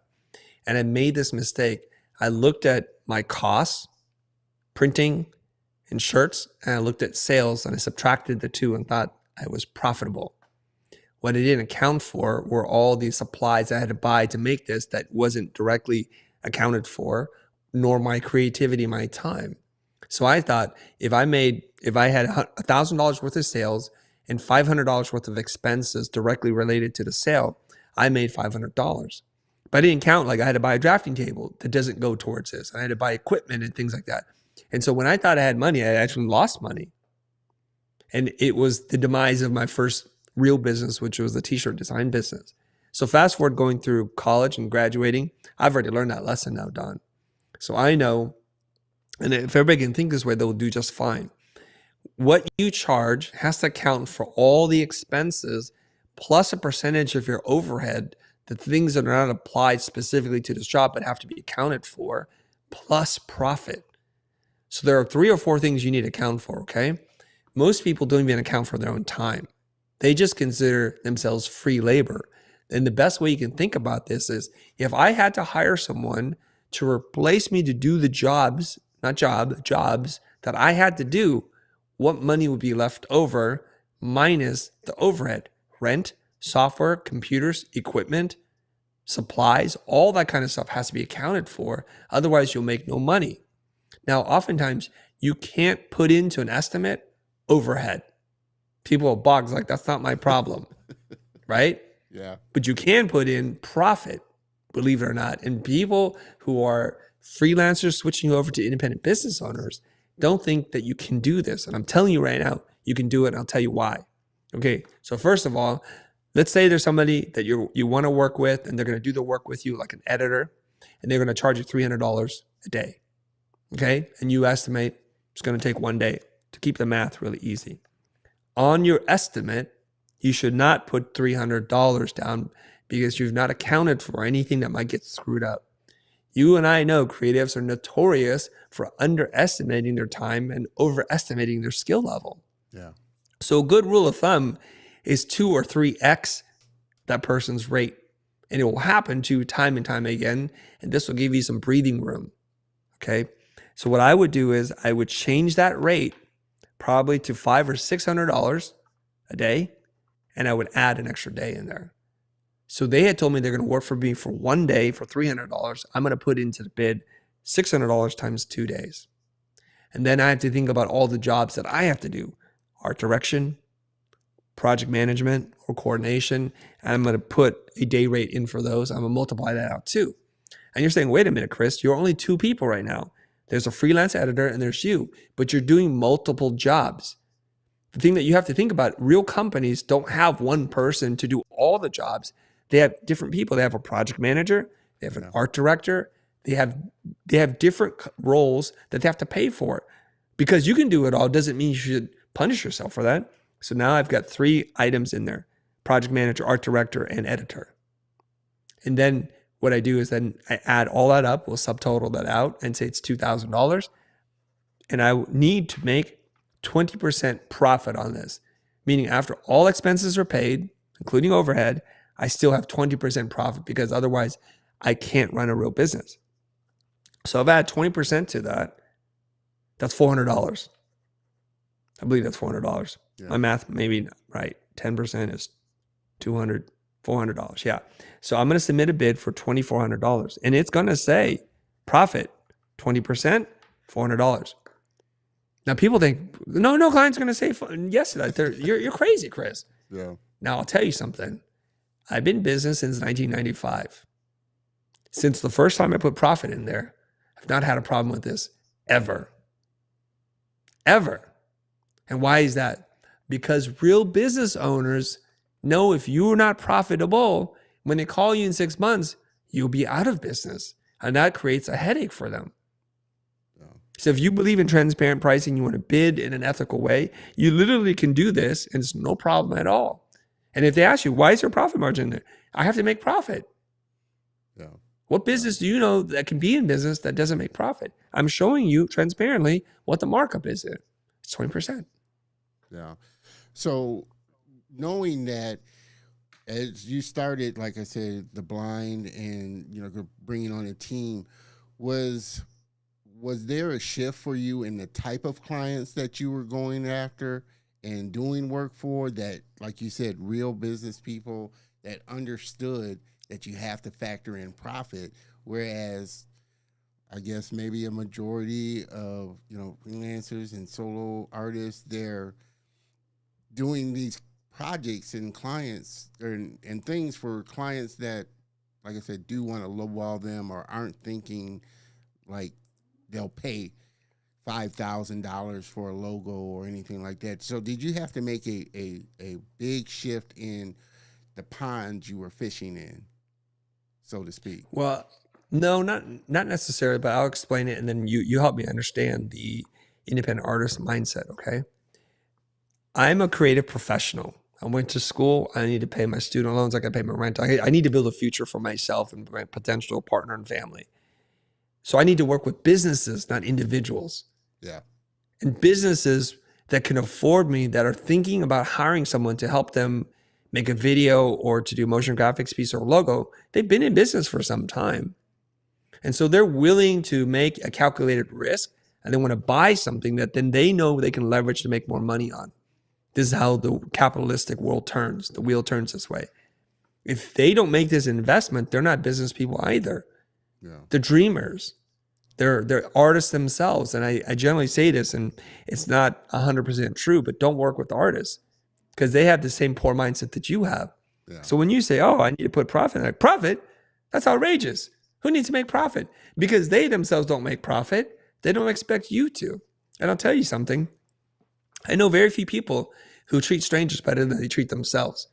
And I made this mistake. I looked at my costs, printing and shirts, and I looked at sales, and I subtracted the two and thought I was profitable. What I didn't account for were all these supplies I had to buy to make this that wasn't directly accounted for, nor my creativity, my time. So I thought if I had $1,000 worth of sales and $500 worth of expenses directly related to the sale, I made $500. But I didn't count, like I had to buy a drafting table that doesn't go towards this. I had to buy equipment and things like that. And so when I thought I had money, I actually lost money. And it was the demise of my first real business, which was the t-shirt design business. So fast forward going through college and graduating, I've already learned that lesson now, Don. So I know, and if everybody can think this way, they'll do just fine. What you charge has to account for all the expenses plus a percentage of your overhead, the things that are not applied specifically to this job but have to be accounted for, plus profit. So there are 3 or 4 things you need to account for, okay? Most people don't even account for their own time. They just consider themselves free labor. And the best way you can think about this is if I had to hire someone to replace me to do the jobs that I had to do, what money would be left over minus the overhead, rent, software, computers, equipment, supplies, all that kind of stuff has to be accounted for. Otherwise, you'll make no money. Now, oftentimes, you can't put into an estimate overhead. People will box like, that's not my problem, right? Yeah. But you can put in profit, believe it or not. And people who are freelancers switching over to independent business owners don't think that you can do this. And I'm telling you right now, you can do it. And I'll tell you why. Okay. So first of all, let's say there's somebody that you want to work with and they're going to do the work with you like an editor, and they're going to charge you $300 a day. Okay. And you estimate it's going to take 1 day to keep the math really easy. On your estimate, you should not put $300 down because you've not accounted for anything that might get screwed up. You and I know creatives are notorious for underestimating their time and overestimating their skill level. Yeah. So a good rule of thumb is 2 or 3x that person's rate. And it will happen to you time and time again. And this will give you some breathing room. Okay. So what I would do is I would change that rate probably to $500 or $600 a day. And I would add an extra day in there. So they had told me they're going to work for me for 1 day for $300. I'm going to put into the bid $600 times 2 days. And then I have to think about all the jobs that I have to do. Art direction, project management, or coordination. And I'm going to put a day rate in for those. I'm going to multiply that out too. And you're saying, wait a minute, Chris, you're only 2 people right now. There's a freelance editor and there's you, but you're doing multiple jobs. The thing that you have to think about, real companies don't have one person to do all the jobs. They have different people. They have a project manager. They have an art director. They have different roles that they have to pay for. Because you can do it all doesn't mean you should punish yourself for that. So now I've got 3 items in there: project manager, art director, and editor. And then what I do is then I add all that up. We'll subtotal that out and say it's $2,000. And I need to make 20% profit on this, meaning after all expenses are paid, including overhead, I still have 20% profit because otherwise I can't run a real business. So if I add 20% to that, that's $400. I believe that's $400. Yeah. My math maybe not right. 10% is $200, $400. Yeah. So I'm going to submit a bid for $2,400 and it's going to say profit 20%, $400. Now people think, no client's going to say yes to that. You're crazy, Chris. Yeah. Now I'll tell you something. I've been in business since 1995. Since the first time I put profit in there, I've not had a problem with this ever. Ever. And why is that? Because real business owners know if you're not profitable, when they call you in 6 months, you'll be out of business. And that creates a headache for them. So if you believe in transparent pricing, you want to bid in an ethical way, you literally can do this and it's no problem at all. And if they ask you, why is there a profit margin there? I have to make profit. Yeah. What business do you know that can be in business that doesn't make profit? I'm showing you transparently what the markup is there. It's 20%. Yeah. So knowing that as you started, like I said, the blind and, bringing on a team, was there a shift for you in the type of clients that you were going after and doing work for that, like you said, real business people that understood that you have to factor in profit, whereas I guess maybe a majority of, freelancers and solo artists, they're doing these projects and clients and things for clients that, like I said, do want to lowball them or aren't thinking like they'll pay $5,000 for a logo or anything like that. So did you have to make a big shift in the pond you were fishing in, so to speak? Well, no, not necessarily, but I'll explain it, and then you help me understand the independent artist mindset, okay? I'm a creative professional. I went to school. I need to pay my student loans. I got to pay my rent. I need to build a future for myself and my potential partner and family. So I need to work with businesses, not individuals. Yeah. And businesses that can afford me, that are thinking about hiring someone to help them make a video or to do motion graphics piece or logo, they've been in business for some time. And so they're willing to make a calculated risk, and they want to buy something that then they know they can leverage to make more money on. This is how the capitalistic world turns. The wheel turns this way. If they don't make this investment, they're not business people either. Yeah. They're dreamers. They're artists themselves. And I generally say this, and it's not 100% true, but don't work with artists because they have the same poor mindset that you have. Yeah. So when you say, oh, I need to put profit, like, profit? That's outrageous. Who needs to make profit? Because they themselves don't make profit. They don't expect you to. And I'll tell you something. I know very few people who treat strangers better than they treat themselves.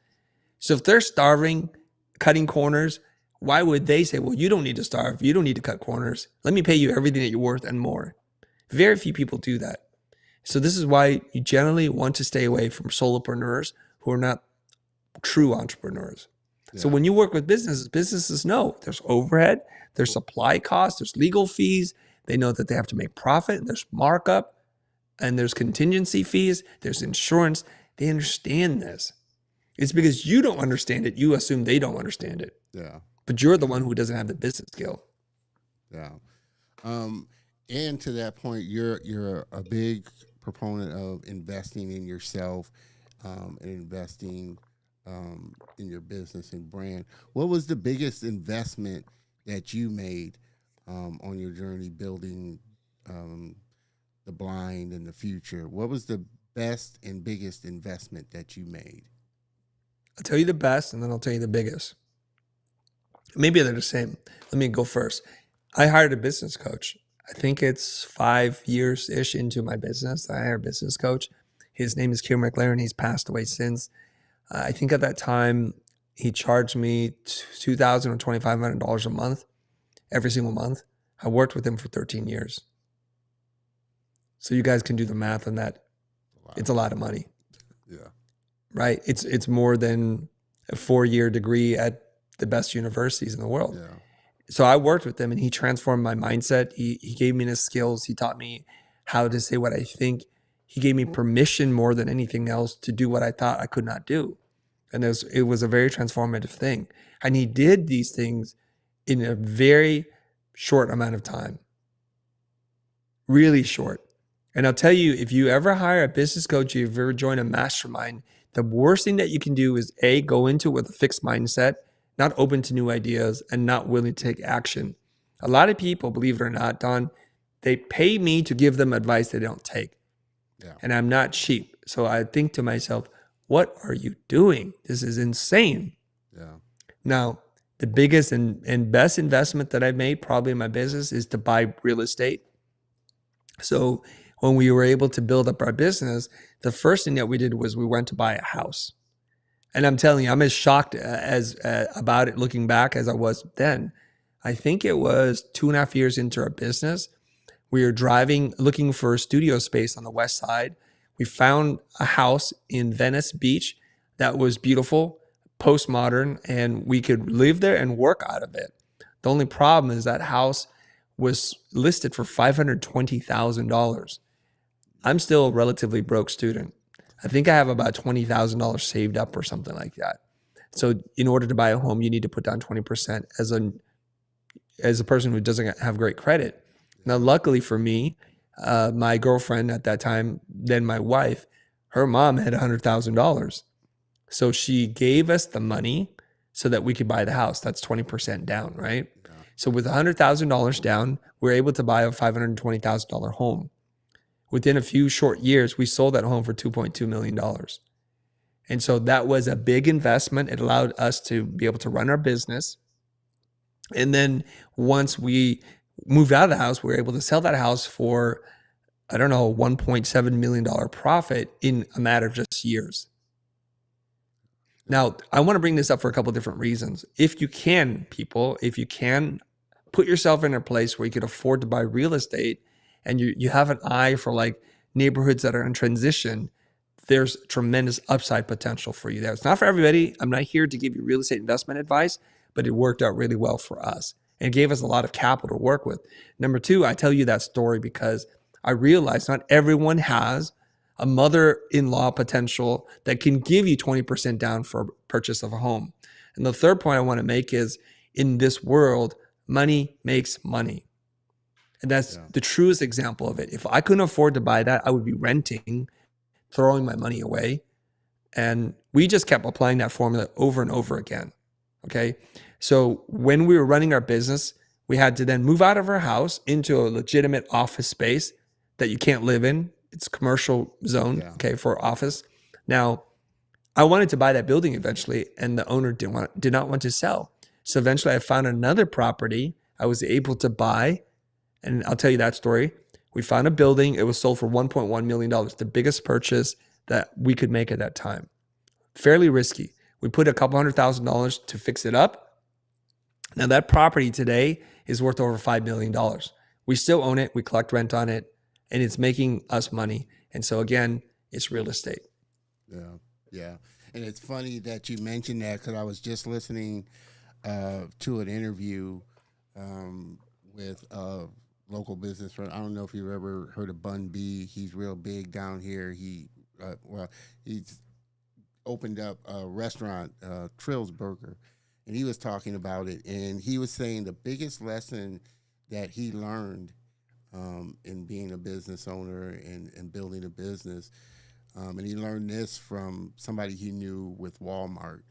So if they're starving, cutting corners, why would they say, well, you don't need to starve. You don't need to cut corners. Let me pay you everything that you're worth and more. Very few people do that. So this is why you generally want to stay away from solopreneurs who are not true entrepreneurs. Yeah. So when you work with businesses know there's overhead, there's supply costs, there's legal fees. They know that they have to make profit, and there's markup, and there's contingency fees, there's insurance. They understand this. It's because you don't understand it. You assume they don't understand it. Yeah. But you're the one who doesn't have the business skill. Yeah. And to that point, you're a big proponent of investing in yourself, and investing in your business and brand. What was the biggest investment that you made on your journey building the blind and the future? What was the best and biggest investment that you made? I'll tell you the best, and then I'll tell you the biggest. Maybe they're the same. Let me go first. I hired a business coach. I think it's 5 years-ish into my business. I hired a business coach. His name is Kieran McLaren. He's passed away since. I think at that time, he charged me $2,000 or $2,500 a month, every single month. I worked with him for 13 years. So you guys can do the math on that. It's a lot of money. Yeah. Right? It's more than a 4-year degree at the best universities in the world. Yeah. So I worked with him, and he transformed my mindset. He gave me the skills. He taught me how to say what I think. He gave me permission more than anything else to do what I thought I could not do. And it was a very transformative thing. And he did these things in a very short amount of time. Really short. And I'll tell you, if you ever hire a business coach, if you ever join a mastermind, the worst thing that you can do is go into it with a fixed mindset, not open to new ideas, and not willing to take action. A lot of people, believe it or not, Don, they pay me to give them advice they don't take. Yeah. And I'm not cheap. So I think to myself, what are you doing? This is insane. Yeah. Now, the biggest and best investment that I've made probably in my business is to buy real estate. So when we were able to build up our business, the first thing that we did was we went to buy a house. And I'm telling you, I'm as shocked about it looking back as I was then. I think it was 2.5 years into our business. We were driving, looking for a studio space on the west side. We found a house in Venice Beach that was beautiful, postmodern, and we could live there and work out of it. The only problem is that house was listed for $520,000. I'm still a relatively broke student. I think I have about $20,000 saved up or something like that. So in order to buy a home, you need to put down 20% as a person who doesn't have great credit. Now, luckily for me, my girlfriend at that time, then my wife, her mom had $100,000. So she gave us the money so that we could buy the house. That's 20% down, right? Yeah. So with $100,000 down, we were able to buy a $520,000 home. Within a few short years, we sold that home for $2.2 million. And so that was a big investment. It allowed us to be able to run our business. And then once we moved out of the house, we were able to sell that house for, I don't know, $1.7 million profit in a matter of just years. Now, I want to bring this up for a couple of different reasons. If you can, people, if you can put yourself in a place where you can afford to buy real estate and you have an eye for like neighborhoods that are in transition, there's tremendous upside potential for you there. It's not for everybody. I'm not here to give you real estate investment advice, but it worked out really well for us and gave us a lot of capital to work with. Number two, I tell you that story because I realize not everyone has a mother-in-law potential that can give you 20% down for purchase of a home. And the third point I want to make is in this world, money makes money. And that's the truest example of it. If I couldn't afford to buy that, I would be renting, throwing my money away. And we just kept applying that formula over and over again. Okay. So when we were running our business, we had to then move out of our house into a legitimate office space that you can't live in. It's commercial zone, okay, for office. Now, I wanted to buy that building eventually, and the owner did not want to sell. So eventually I found another property I was able to buy, and I'll tell you that story. We found a building. It was sold for $1.1 million, the biggest purchase that we could make at that time. Fairly risky. We put a couple $100,000 to fix it up. Now that property today is worth over $5 million. We still own it. We collect rent on it. And it's making us money. And so again, it's real estate. Yeah. And it's funny that you mentioned that because I was just listening to an interview with a local business friend. I don't know if you've ever heard of Bun B. He's real big down here. He's opened up a restaurant, Trill's Burger, and he was talking about it. And he was saying the biggest lesson that he learned in being a business owner and building a business. And he learned this from somebody he knew with Walmart,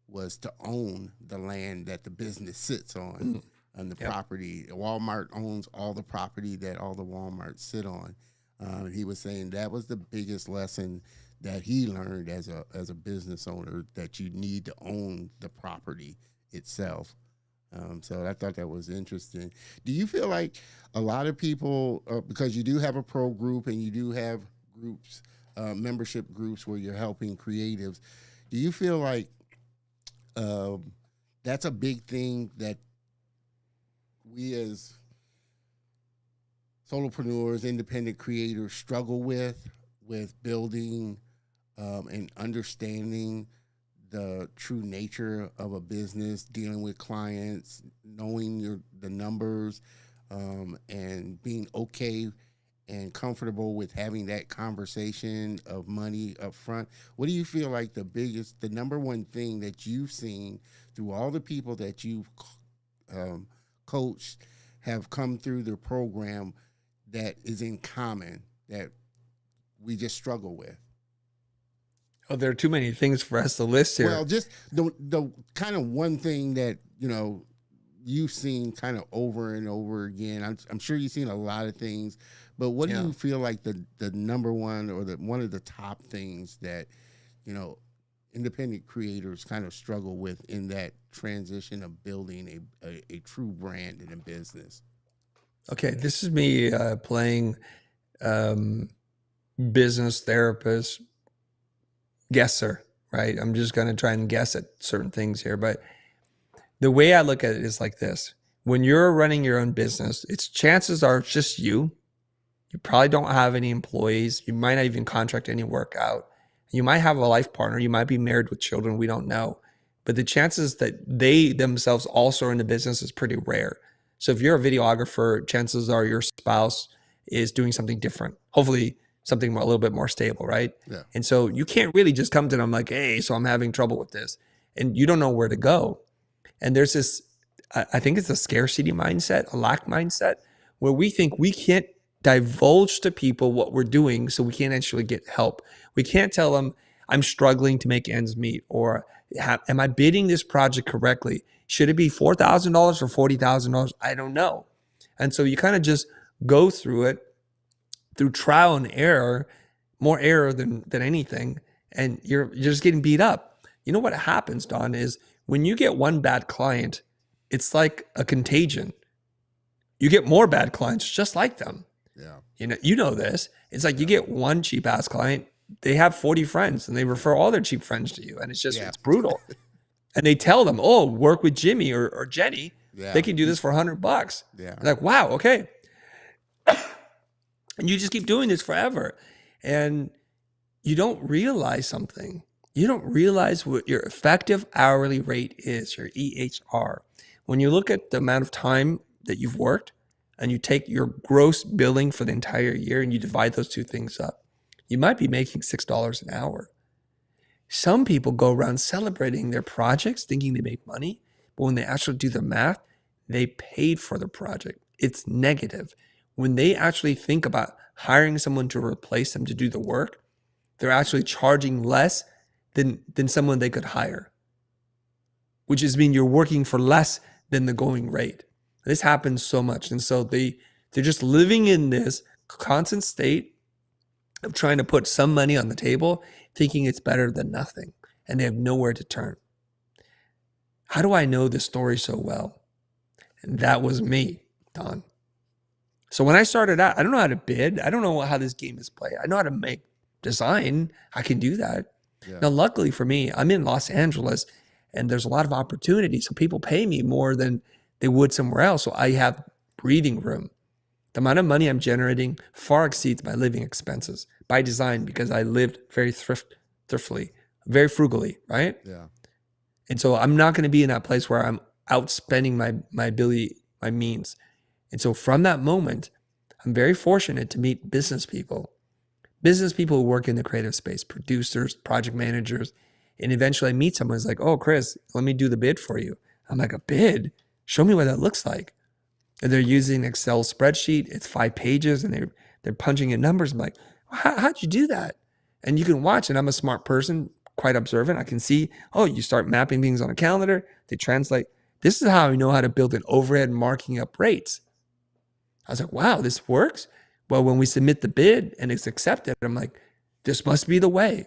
was to own the land that the business sits on the property. Walmart owns all the property that all the Walmarts sit on. And he was saying that was the biggest lesson that he learned as a business owner, that you need to own the property itself. So I thought that was interesting. Do you feel like a lot of people, because you do have a pro group and you do have groups, membership groups where you're helping creatives, do you feel like that's a big thing that we as solopreneurs, independent creators struggle with building and understanding the true nature of a business, dealing with clients, knowing the numbers, and being okay and comfortable with having that conversation of money up front? What do you feel like the number one thing that you've seen through all the people that you've coached have come through the program that is in common that we just struggle with? Oh, there are too many things for us to list here. Well, just the kind of one thing that, you've seen kind of over and over again. I'm sure you've seen a lot of things, but what do you feel like the number one or one of the top things that, independent creators kind of struggle with in that transition of building a true brand in a business? Okay, this is me playing business therapist, guesser, right? I'm just going to try and guess at certain things here. But the way I look at it is like this. When you're running your own business, chances are it's just you. You probably don't have any employees. You might not even contract any work out. You might have a life partner. You might be married with children. We don't know. But the chances that they themselves also are in the business is pretty rare. So if you're a videographer, chances are your spouse is doing something different. Hopefully something a little bit more stable, right? Yeah. And so you can't really just come to them like, hey, so I'm having trouble with this. And you don't know where to go. And there's this, I think it's a scarcity mindset, a lack mindset, where we think we can't divulge to people what we're doing, so we can't actually get help. We can't tell them, I'm struggling to make ends meet, or am I bidding this project correctly? Should it be $4,000 or $40,000? I don't know. And so you kind of just go through it through trial and error, more error than anything, and you're just getting beat up. You know what happens, Don, is when you get one bad client, it's like a contagion. You get more bad clients just like them. Yeah. You know this. It's like you get one cheap ass client, they have 40 friends and they refer all their cheap friends to you. And it's just, Yeah. it's brutal. And they tell them, oh, work with Jimmy or Jenny. Yeah. They can do this for $100. Yeah. They're like, wow, okay. And you just keep doing this forever. And you don't realize something. You don't realize what your effective hourly rate is, your EHR. When you look at the amount of time that you've worked and you take your gross billing for the entire year and you divide those two things up, you might be making $6 an hour. Some people go around celebrating their projects, thinking they make money, but when they actually do the math, they paid for the project. It's negative. When they actually think about hiring someone to replace them to do the work, they're actually charging less than someone they could hire, which is mean you're working for less than the going rate. This happens so much. And so they're just living in this constant state of trying to put some money on the table, thinking it's better than nothing, and they have nowhere to turn. How do I know this story so well? And that was me, Don. So when I started out, I don't know how to bid. I don't know how this game is played. I know how to make design. I can do that. Yeah. Now, luckily for me, I'm in Los Angeles and there's a lot of opportunity. So people pay me more than they would somewhere else. So I have breathing room. The amount of money I'm generating far exceeds my living expenses by design because I lived very thriftily, very frugally, right? Yeah. And so I'm not going to be in that place where I'm outspending my ability, my means. And so from that moment, I'm very fortunate to meet business people who work in the creative space, producers, project managers. And eventually I meet someone who's like, oh, Chris, let me do the bid for you. I'm like, a bid? Show me what that looks like. And they're using an Excel spreadsheet. It's 5 pages and they're punching in numbers. I'm like, how'd you do that? And you can watch, and I'm a smart person, quite observant. I can see, oh, you start mapping things on a calendar. They translate. This is how I know how to build an overhead marking up rates. I was like, wow, this works? Well, when we submit the bid and it's accepted, I'm like, this must be the way.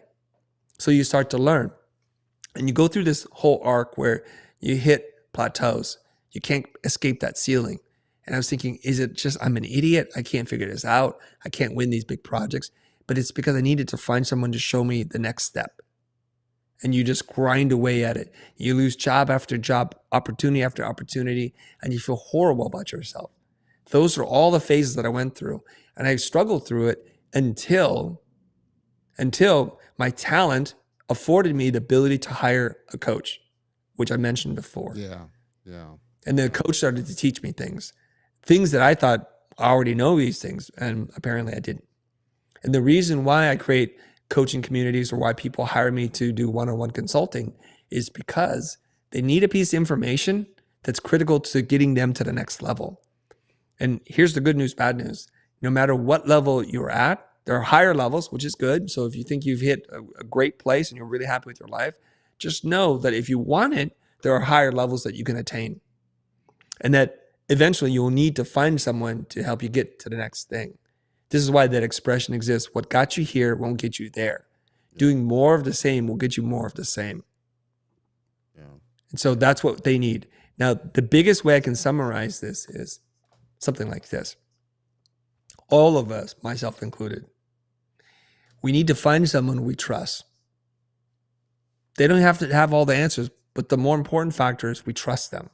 So you start to learn. And you go through this whole arc where you hit plateaus. You can't escape that ceiling. And I was thinking, is it just I'm an idiot? I can't figure this out. I can't win these big projects. But it's because I needed to find someone to show me the next step. And you just grind away at it. You lose job after job, opportunity after opportunity, and you feel horrible about yourself. Those are all the phases that I went through. And I struggled through it until my talent afforded me the ability to hire a coach, which I mentioned before. Yeah, yeah. And the coach started to teach me things that I thought I already know these things, and apparently I didn't. And the reason why I create coaching communities or why people hire me to do one-on-one consulting is because they need a piece of information that's critical to getting them to the next level. And here's the good news, bad news. No matter what level you're at, there are higher levels, which is good. So if you think you've hit a great place and you're really happy with your life, just know that if you want it, there are higher levels that you can attain. And that eventually you'll need to find someone to help you get to the next thing. This is why that expression exists. What got you here won't get you there. Yeah. Doing more of the same will get you more of the same. Yeah. And so that's what they need. Now, the biggest way I can summarize this is something like this. All of us, myself included, we need to find someone we trust. They don't have to have all the answers, but the more important factor is we trust them.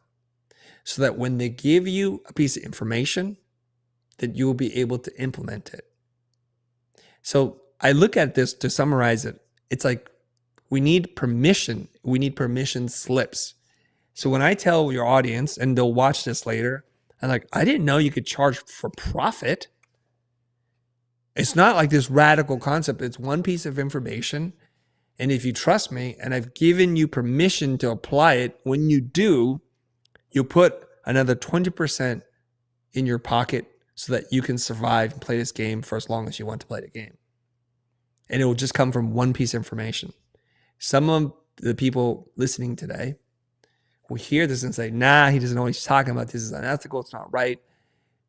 So that when they give you a piece of information, that you will be able to implement it. So I look at this to summarize it. It's like we need permission. We need permission slips. So when I tell your audience, and they'll watch this later, I'm like, I didn't know you could charge for profit. It's not like this radical concept. It's one piece of information. And if you trust me, and I've given you permission to apply it, when you do, you'll put another 20% in your pocket so that you can survive and play this game for as long as you want to play the game. And it will just come from one piece of information. Some of the people listening today will hear this and say, nah, he doesn't know what he's talking about. This is unethical. It's not right.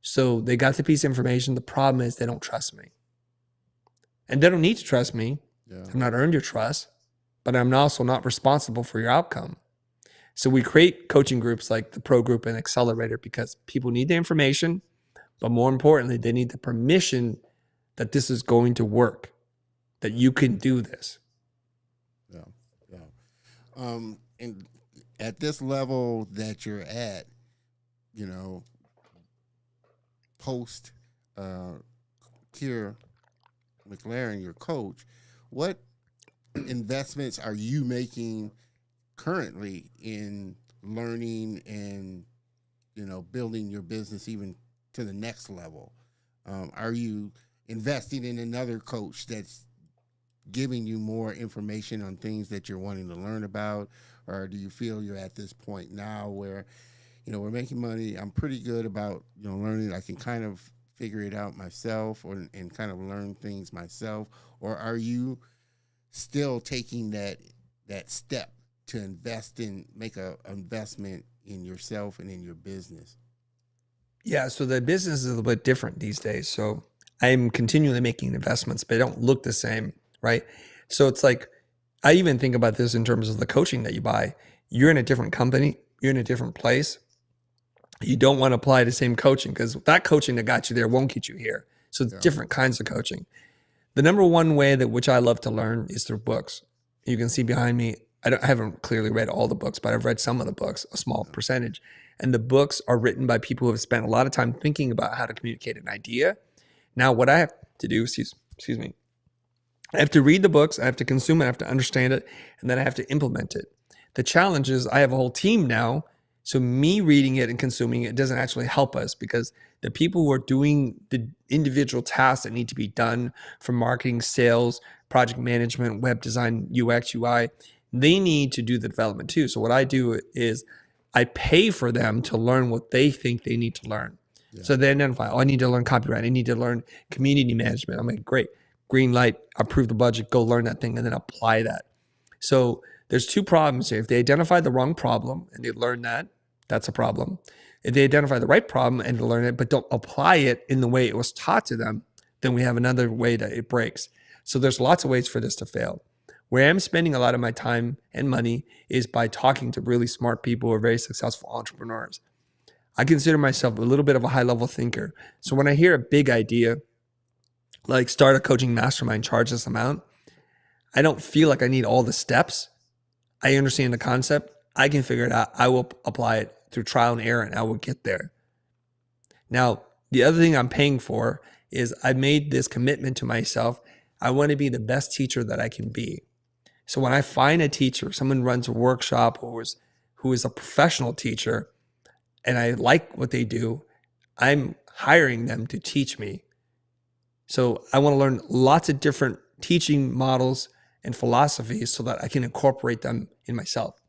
So they got the piece of information. The problem is they don't trust me. And they don't need to trust me. Yeah. I've not earned your trust, but I'm also not responsible for your outcome. So we create coaching groups like the Pro Group and Accelerator because people need the information, but more importantly, they need the permission that this is going to work. that you can do this. Yeah, yeah. And at this level that you're at, you know, post Kier McLaren, your coach, what investments are you making currently in learning and, you know, building your business even to the next level? Are you investing in another coach that's giving you more information on things that you're wanting to learn about? Or do you feel you're at this point now where, you know, we're making money, I'm pretty good about, you know, learning, I can kind of figure it out myself and kind of learn things myself? Or are you still taking that step to make a investment in yourself and in your business? Yeah, so the business is a little bit different these days. So I'm continually making investments, but they don't look the same, right? So it's like, I even think about this in terms of the coaching that you buy. You're in a different company, you're in a different place. You don't want to apply the same coaching because that coaching that got you there won't get you here. So it's different kinds of coaching. The number one way that which I love to learn is through books. You can see behind me, I haven't clearly read all the books, but I've read some of the books, a small percentage. And the books are written by people who have spent a lot of time thinking about how to communicate an idea. Now, what I have to do, excuse me, I have to read the books, I have to consume it, I have to understand it, and then I have to implement it. The challenge is I have a whole team now, so me reading it and consuming it doesn't actually help us because the people who are doing the individual tasks that need to be done from marketing, sales, project management, web design, UX, UI, they need to do the development too. So what I do is I pay for them to learn what they think they need to learn. Yeah. So they identify, I need to learn copyright. I need to learn community management. I'm like, great, green light, approve the budget, go learn that thing and then apply that. So there's two problems here. If they identify the wrong problem and they learn that, that's a problem. If they identify the right problem and learn it, but don't apply it in the way it was taught to them, then we have another way that it breaks. So there's lots of ways for this to fail. Where I'm spending a lot of my time and money is by talking to really smart people who are very successful entrepreneurs. I consider myself a little bit of a high-level thinker. So when I hear a big idea, like start a coaching mastermind, charge this amount, I don't feel like I need all the steps. I understand the concept. I can figure it out. I will apply it through trial and error and I will get there. Now, the other thing I'm paying for is I've made this commitment to myself. I want to be the best teacher that I can be. So when I find a teacher, someone runs a workshop who is a professional teacher, and I like what they do, I'm hiring them to teach me. So I want to learn lots of different teaching models and philosophies so that I can incorporate them in myself.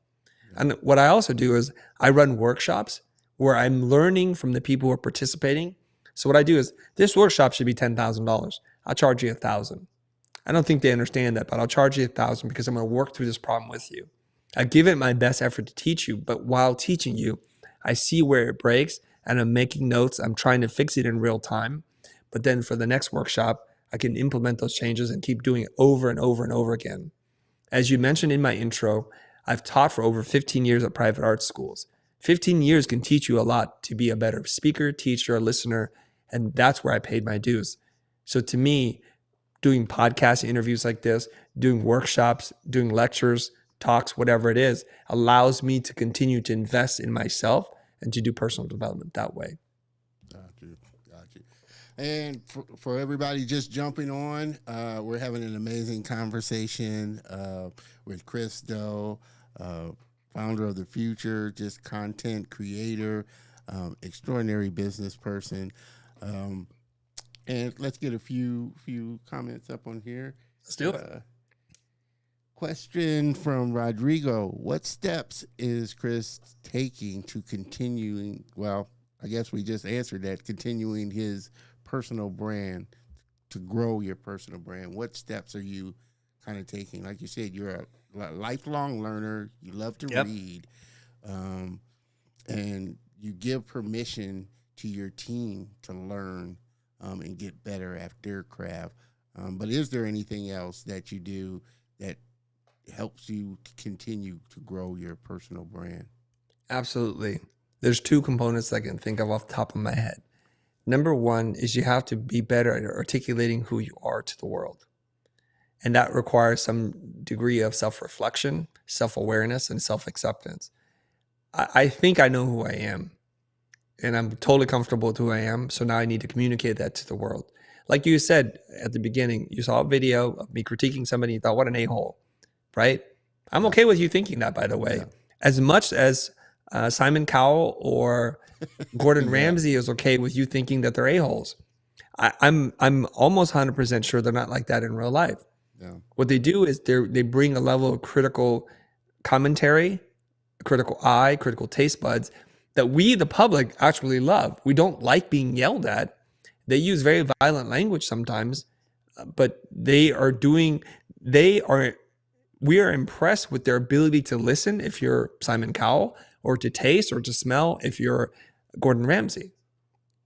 And what I also do is I run workshops where I'm learning from the people who are participating. So what I do is this workshop should be $10,000. I'll charge you $1,000. I don't think they understand that, but I'll charge you $1,000 because I'm going to work through this problem with you. I give it my best effort to teach you, but while teaching you, I see where it breaks and I'm making notes. I'm trying to fix it in real time. But then for the next workshop, I can implement those changes and keep doing it over and over and over again. As you mentioned in my intro, I've taught for over 15 years at private art schools. 15 years can teach you a lot to be a better speaker, teacher, listener, and that's where I paid my dues. So to me, doing podcast interviews like this, doing workshops, doing lectures, talks, whatever it is, allows me to continue to invest in myself and to do personal development that way. Got you. And for everybody just jumping on, we're having an amazing conversation with Chris Doe, founder of the Futur, just content creator, extraordinary business person. And let's get a few comments up on here. Let's do it. Question from Rodrigo. What steps is Chris taking to continuing, well, I guess we just answered that, continuing his personal brand, to grow your personal brand? What steps are you kind of taking? Like you said, you're a lifelong learner. You love to read. And you give permission to your team to learn and get better at their craft. But is there anything else that you do that helps you to continue to grow your personal brand? Absolutely. There's two components I can think of off the top of my head. Number one is you have to be better at articulating who you are to the world. And that requires some degree of self-reflection, self-awareness, and self-acceptance. I think I know who I am, and I'm totally comfortable with who I am. So now I need to communicate that to the world. Like you said at the beginning, you saw a video of me critiquing somebody, you thought, what an a-hole, right? I'm okay with you thinking that, by the way. As much as Simon Cowell or Gordon Ramsay is okay with you thinking that they're a-holes. I'm almost 100% sure they're not like that in real life. Yeah. What they do is they bring a level of critical commentary, critical eye, critical taste buds that we, the public, actually love. We don't like being yelled at. They use very violent language sometimes, but we are impressed with their ability to listen if you're Simon Cowell, or to taste or to smell if you're Gordon Ramsay.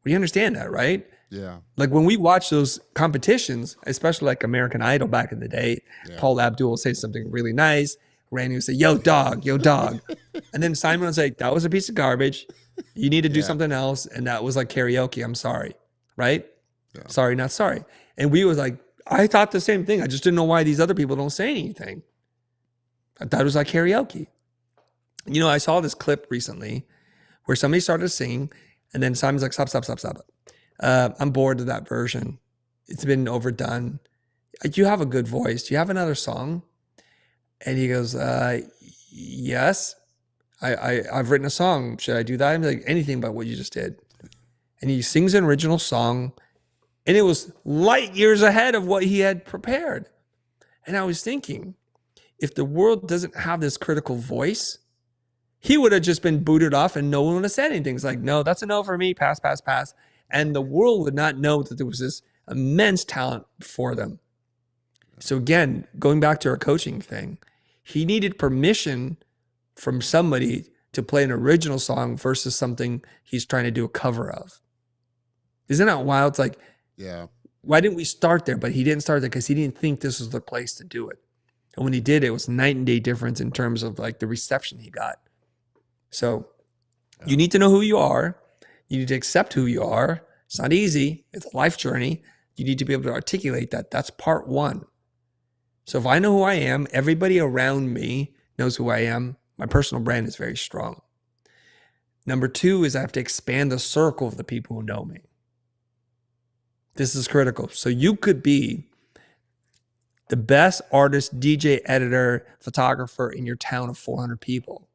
We understand that, right? Yeah. Like when we watch those competitions, especially like American Idol back in the day, Paul Abdul will say something really nice. Randy would say, yo, dog, yo, dog. And then Simon would say, that was a piece of garbage. You need to do something else. And that was like karaoke. I'm sorry. Right? Yeah. Sorry, not sorry. And we was like, I thought the same thing. I just didn't know why these other people don't say anything. I thought it was like karaoke. You know, I saw this clip recently where somebody started singing and then Simon's like, stop. I'm bored of that version. It's been overdone. You have a good voice. Do you have another song? And he goes, yes, I've written a song. Should I do that? I'm like, anything but what you just did. And he sings an original song and it was light years ahead of what he had prepared. And I was thinking, if the world doesn't have this critical voice, he would have just been booted off and no one would have said anything. It's like, no, that's a no for me. Pass. And the world would not know that there was this immense talent for them. So again, going back to our coaching thing, he needed permission from somebody to play an original song versus something he's trying to do a cover of. Isn't that wild? It's like, why didn't we start there? But he didn't start there because he didn't think this was the place to do it. And when he did, it was night and day difference in terms of like the reception he got. So you need to know who you are. You need to accept who you are. It's not easy. It's a life journey. You need to be able to articulate that. That's part one. So if I know who I am, everybody around me knows who I am. My personal brand is very strong. Number two is I have to expand the circle of the people who know me. This is critical. So you could be the best artist, DJ, editor, photographer in your town of 400 people.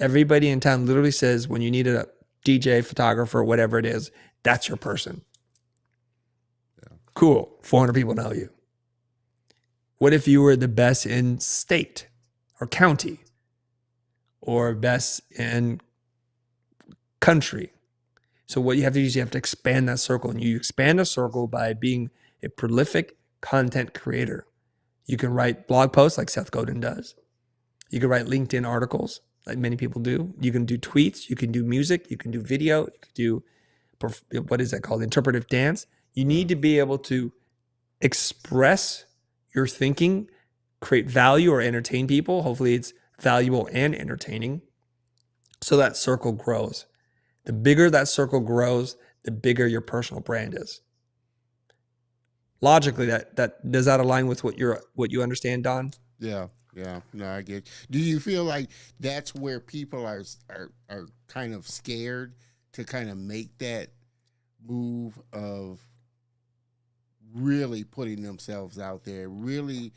Everybody in town literally says when you need a DJ, photographer, whatever it is, that's your person. Yeah. Cool. 400 people know you. What if you were the best in state or county or best in country? So what you have to do is you have to expand that circle, and you expand a circle by being a prolific content creator. You can write blog posts like Seth Godin does. You can write LinkedIn articles like many people do. You can do tweets. You can do music. You can do video. You can do, what is that called? Interpretive dance. You need to be able to express your thinking, create value or entertain people. Hopefully it's valuable and entertaining so that circle grows. The bigger that circle grows, the bigger your personal brand is. Logically, that does that align with what you understand, Don? Yeah. No, I get. Do you feel like that's where people are kind of scared to kind of make that move of really putting themselves out there, really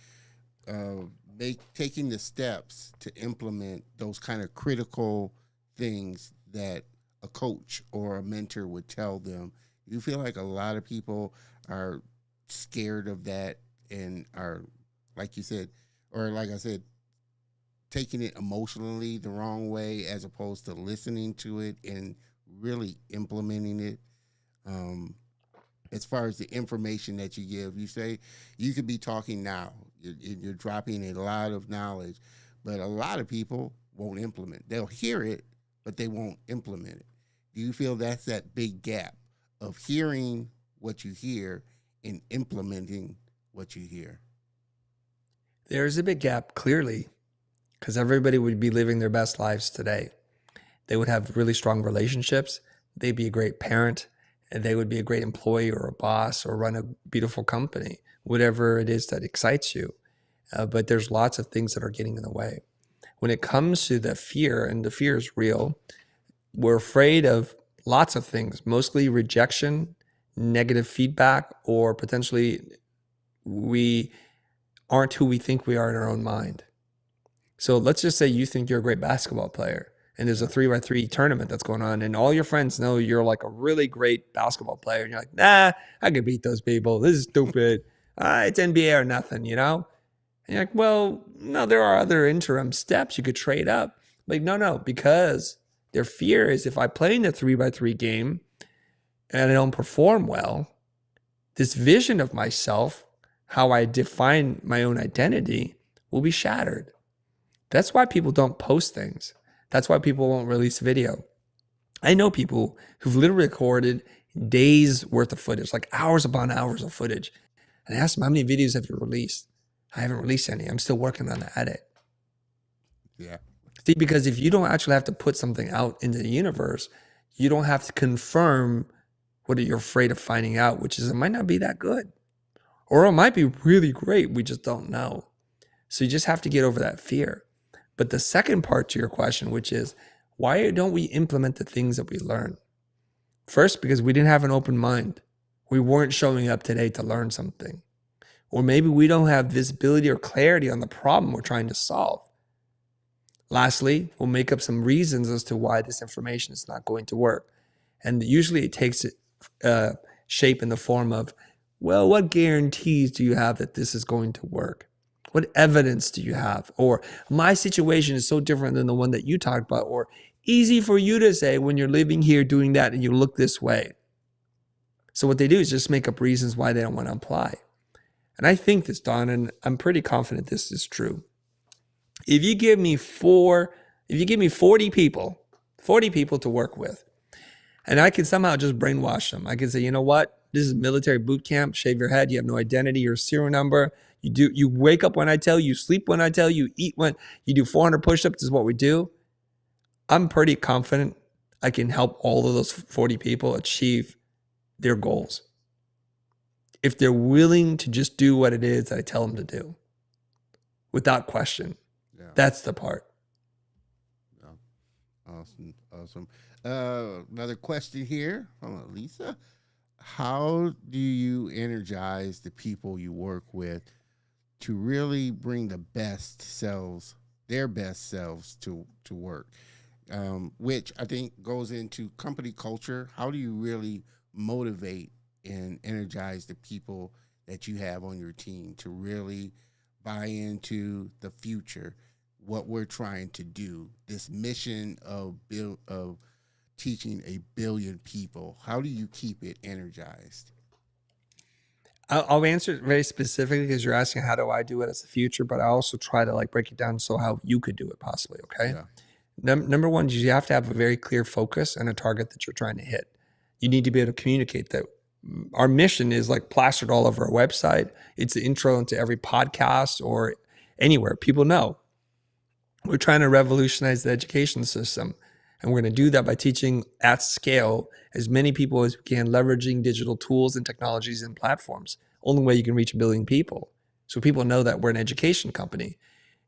taking the steps to implement those kind of critical things that a coach or a mentor would tell them? You feel like a lot of people are scared of that and are, like you said, or like I said, taking it emotionally the wrong way as opposed to listening to it and really implementing it. As far as the information that you give, you say you could be talking now. You're dropping a lot of knowledge, but a lot of people won't implement. They'll hear it, but they won't implement it. Do you feel that's that big gap of hearing what you hear and implementing what you hear? There's a big gap, clearly, because everybody would be living their best lives today. They would have really strong relationships. They'd be a great parent. and they would be a great employee or a boss or run a beautiful company, whatever it is that excites you. But there's lots of things that are getting in the way. When it comes to the fear, and the fear is real, we're afraid of lots of things, mostly rejection, negative feedback, or potentially we aren't who we think we are in our own mind. So let's just say you think you're a great basketball player and there's a 3x3 tournament that's going on and all your friends know you're like a really great basketball player. And you're like, nah, I can beat those people. This is stupid. It's NBA or nothing, you know? And you're like, well, no, there are other interim steps. You could trade up. Like, no, because their fear is if I play in the 3x3 game and I don't perform well, this vision of myself, how I define my own identity, will be shattered. That's why people don't post things. That's why people won't release video. I know people who've literally recorded days worth of footage, like hours upon hours of footage. And I asked them, how many videos have you released? I haven't released any. I'm still working on the edit. Yeah. See, because if you don't actually have to put something out into the universe, you don't have to confirm what you're afraid of finding out, which is it might not be that good. Or it might be really great. We just don't know. So you just have to get over that fear. But the second part to your question, which is, why don't we implement the things that we learn? First, because we didn't have an open mind. We weren't showing up today to learn something. Or maybe we don't have visibility or clarity on the problem we're trying to solve. Lastly, we'll make up some reasons as to why this information is not going to work. And usually it takes shape in the form of, well, what guarantees do you have that this is going to work? What evidence do you have? Or my situation is so different than the one that you talked about. Or easy for you to say when you're living here doing that and you look this way. So what they do is just make up reasons why they don't want to apply. And I think this, Don, and I'm pretty confident this is true. If you give me 40 people to work with, and I can somehow just brainwash them. I can say, you know what? This is military boot camp. Shave your head. You have no identity. You're a serial number. You wake up when I tell you, sleep when I tell you, eat when you do 400 push-ups is what we do. I'm pretty confident I can help all of those 40 people achieve their goals. If they're willing to just do what it is that I tell them to do without question. Yeah. That's the part. Yeah. Awesome. Another question here from Lisa. How do you energize the people you work with to really bring their best selves to work? Which I think goes into company culture. How do you really motivate and energize the people that you have on your team to really buy into the future, what we're trying to do, this mission of teaching 1 billion people? How do you keep it energized? I'll answer it very specifically because you're asking how do I do it as the future, but I also try to break it down so how you could do it possibly, okay? Yeah. Number one, you have to have a very clear focus and a target that you're trying to hit. You need to be able to communicate that. Our mission is plastered all over our website. It's the intro into every podcast or anywhere. People know. We're trying to revolutionize the education system. And we're going to do that by teaching at scale as many people as we can, leveraging digital tools and technologies and platforms. Only way you can reach 1 billion people. So people know that we're an education company.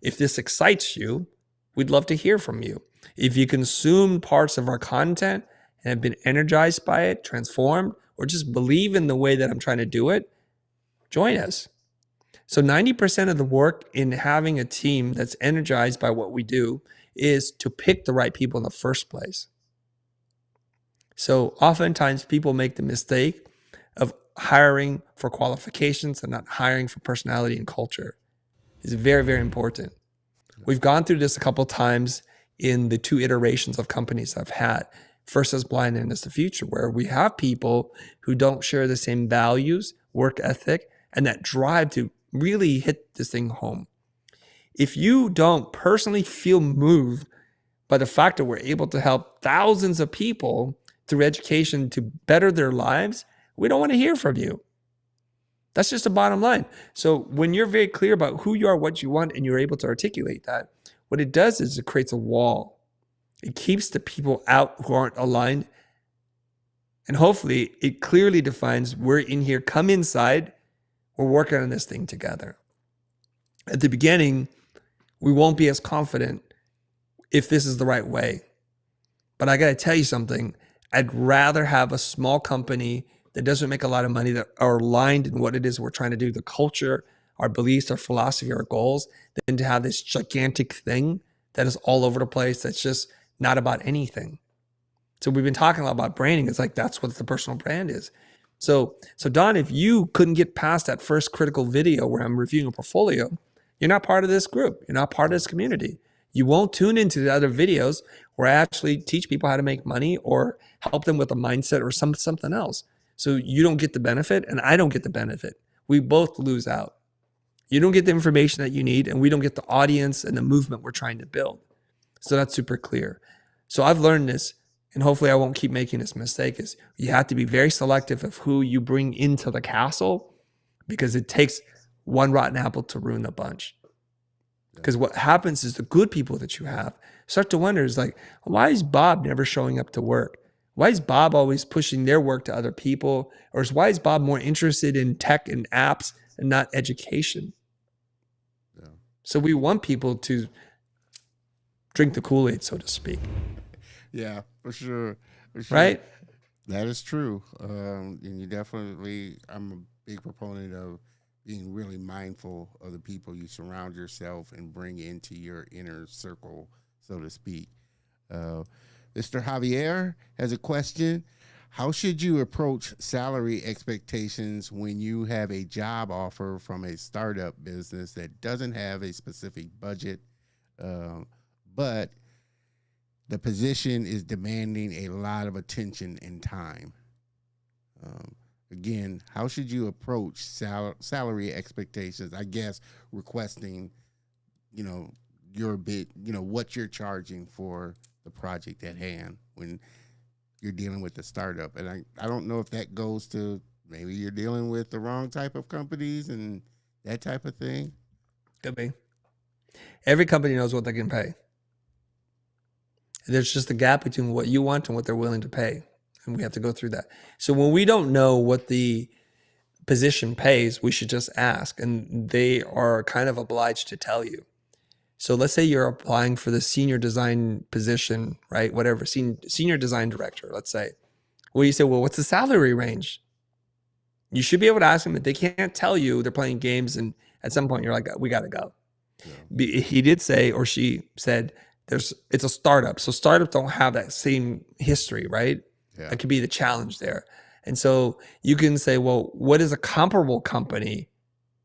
If this excites you, we'd love to hear from you. If you consume parts of our content and have been energized by it, transformed, or just believe in the way that I'm trying to do it, join us. So 90% of the work in having a team that's energized by what we do is to pick the right people in the first place. So oftentimes people make the mistake of hiring for qualifications and not hiring for personality and culture. It's very, very important. We've gone through this a couple of times in the 2 iterations of companies I've had. First as Blind and as the Future, where we have people who don't share the same values, work ethic, and that drive to really hit this thing home. If you don't personally feel moved by the fact that we're able to help thousands of people through education to better their lives, we don't want to hear from you. That's just the bottom line. So when you're very clear about who you are, what you want, and you're able to articulate that, what it does is it creates a wall. It keeps the people out who aren't aligned And hopefully it clearly defines we're in here, come inside, we're working on this thing together. At the beginning, we won't be as confident if this is the right way. But I got to tell you something. I'd rather have a small company that doesn't make a lot of money, that are aligned in what it is we're trying to do, the culture, our beliefs, our philosophy, our goals, than to have this gigantic thing that is all over the place that's just not about anything. So we've been talking a lot about branding. It's like that's what the personal brand is. So Don, if you couldn't get past that first critical video where I'm reviewing a portfolio, you're not part of this group. You're not part of this community. You won't tune into the other videos where I actually teach people how to make money or help them with a mindset or something else. So you don't get the benefit and I don't get the benefit. We both lose out. You don't get the information that you need and we don't get the audience and the movement we're trying to build. So that's super clear. So I've learned this, and hopefully I won't keep making this mistake, is you have to be very selective of who you bring into the castle, because it takes one rotten apple to ruin the bunch. Because what happens is the good people that you have start to wonder, is like, why is Bob never showing up to work? Why is Bob always pushing their work to other people? Or why is Bob more interested in tech and apps and not education? Yeah. So we want people to drink the Kool-Aid, so to speak. Yeah, for sure. Right? That is true. And you definitely, I'm a big proponent of being really mindful of the people you surround yourself and bring into your inner circle, so to speak. Mr. Javier has a question. How should you approach salary expectations when you have a job offer from a startup business that doesn't have a specific budget, but the position is demanding a lot of attention and time? Again, how should you approach salary expectations? I guess requesting, your bid, what you're charging for the project at hand when you're dealing with the startup. And I don't know if that goes to maybe you're dealing with the wrong type of companies and that type of thing. Could be. Every company knows what they can pay. There's just a gap between what you want and what they're willing to pay. And we have to go through that. So when we don't know what the position pays, we should just ask. And they are kind of obliged to tell you. So let's say you're applying for the senior design position, right? Whatever, senior design director, let's say. Well, you say, well, what's the salary range? You should be able to ask them. If they can't tell you, they're playing games. And at some point you're like, we got to go. Yeah. He did say, or she said, it's a startup. So startups don't have that same history, right? Yeah. That could be the challenge there. And so you can say, well, what does a comparable company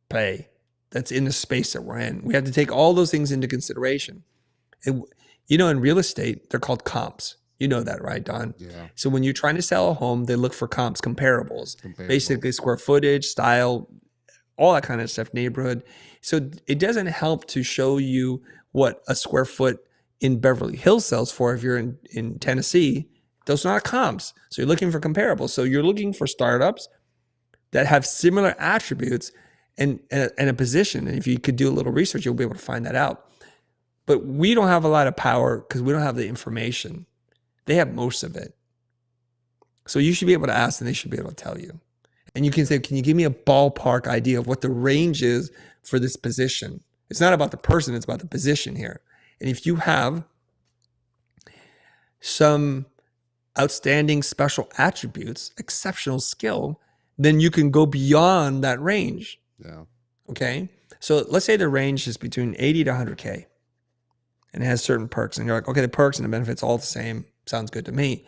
pay that's in the space that we're in? We have to take all those things into consideration. And, in real estate, they're called comps. You know that, right, Don? Yeah. So when you're trying to sell a home, they look for comparables. Basically square footage, style, all that kind of stuff, neighborhood. So it doesn't help to show you what a square foot in Beverly Hills sells for if you're in Tennessee. Those are not comps. So you're looking for comparables. So you're looking for startups that have similar attributes and a position. And if you could do a little research, you'll be able to find that out. But we don't have a lot of power because we don't have the information. They have most of it. So you should be able to ask and they should be able to tell you. And you can say, can you give me a ballpark idea of what the range is for this position? It's not about the person, it's about the position here. And if you have some outstanding special attributes, exceptional skill, then you can go beyond that range. Yeah. Okay. So let's say the range is between 80 to 100K and it has certain perks. And you're like, okay, the perks and the benefits all the same. Sounds good to me.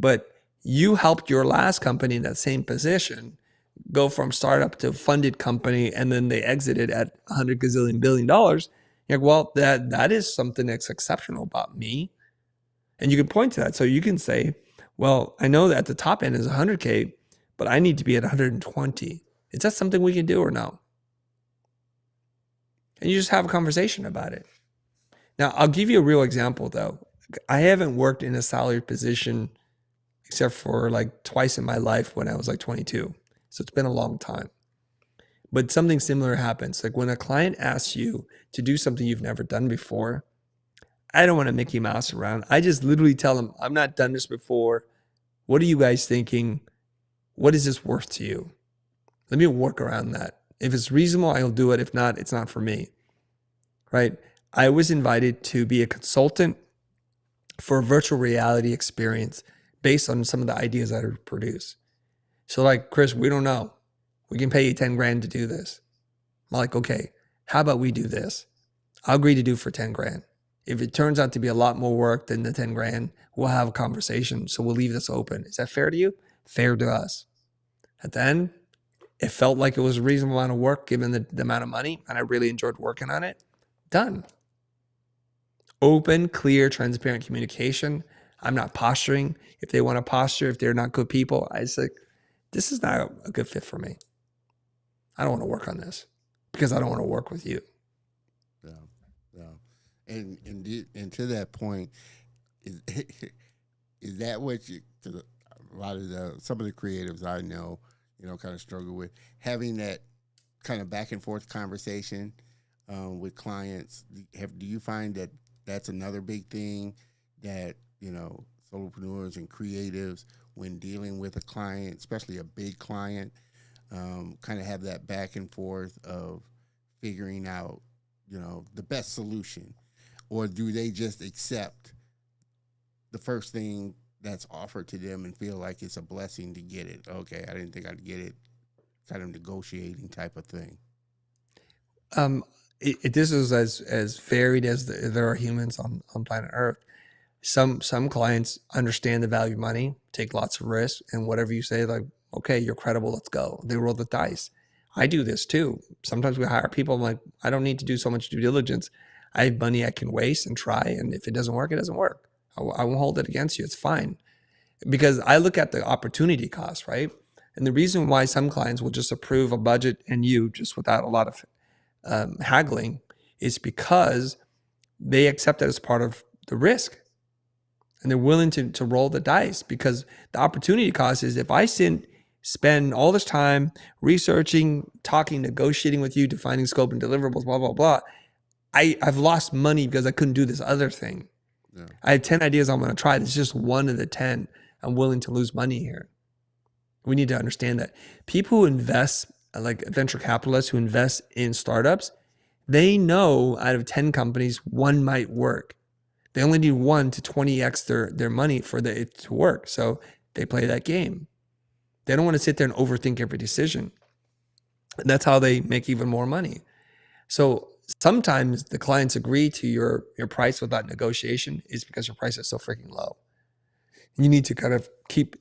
But you helped your last company in that same position go from startup to funded company, and then they exited at $100 gazillion billion. You're like, well, that is something that's exceptional about me. And you can point to that. So you can say, well, I know that at the top end is 100K, but I need to be at 120. Is that something we can do or no? And you just have a conversation about it. Now, I'll give you a real example though. I haven't worked in a salaried position except for like twice in my life when I was like 22. So it's been a long time. But something similar happens. Like when a client asks you to do something you've never done before, I don't want to Mickey Mouse around. I just literally tell them, I've not done this before. What are you guys thinking? What is this worth to you? Let me work around that. If it's reasonable, I'll do it. If not, it's not for me, right? I was invited to be a consultant for a virtual reality experience based on some of the ideas that I produce. So like, Chris, we don't know. We can pay you 10 grand to do this. I'm like, okay, how about we do this? I'll agree to do for 10 grand. If it turns out to be a lot more work than the 10 grand, we'll have a conversation. So we'll leave this open. Is that fair to you? Fair to us. At the end, it felt like it was a reasonable amount of work given the amount of money, and I really enjoyed working on it. Done. Open, clear, transparent communication. I'm not posturing. If they want to posture, if they're not good people, I say, this is not a good fit for me. I don't want to work on this because I don't want to work with you. Yeah. And to that point, is that what you? Cause a lot of some of the creatives I know, kind of struggle with having that kind of back and forth conversation with clients. Do you find that that's another big thing that solopreneurs and creatives, when dealing with a client, especially a big client, kind of have that back and forth of figuring out, the best solution, or do they just accept the first thing that's offered to them and feel like it's a blessing to get it? Okay, I didn't think I'd get it. Kind of negotiating type of thing. This is as varied as there are humans on planet Earth. Some clients understand the value of money, take lots of risks, and whatever you say, like, okay, you're credible, let's go. They roll the dice. I do this too. Sometimes we hire people, I'm like, I don't need to do so much due diligence. I have money I can waste and try, and if it doesn't work, it doesn't work. I won't hold it against you. It's fine. Because I look at the opportunity cost, right? And the reason why some clients will just approve a budget and you just without a lot of haggling is because they accept that as part of the risk. And they're willing to roll the dice, because the opportunity cost is if I spend all this time researching, talking, negotiating with you, defining scope and deliverables, blah, blah, blah. I've lost money because I couldn't do this other thing. Yeah. I have 10 ideas I'm going to try. This is just one of the 10. I'm willing to lose money here. We need to understand that. People who invest, like venture capitalists who invest in startups, they know out of 10 companies, one might work. They only need 1 to 20x their money for it to work. So they play that game. They don't want to sit there and overthink every decision. And that's how they make even more money. So sometimes the clients agree to your price without negotiation is because your price is so freaking low. You need to kind of keep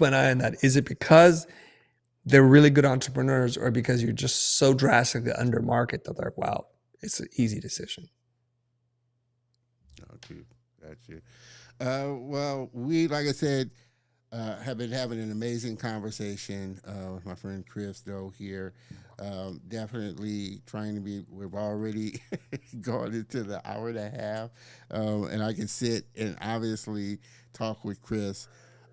an eye on that. Is it because they're really good entrepreneurs, or because you're just so drastically under market that they're like, wow, it's an easy decision? Got you. Well, we, like I said, have been having an amazing conversation with my friend Chris Doe here. Definitely trying to be, we've already gone into the hour and a half, and I can sit and obviously talk with Chris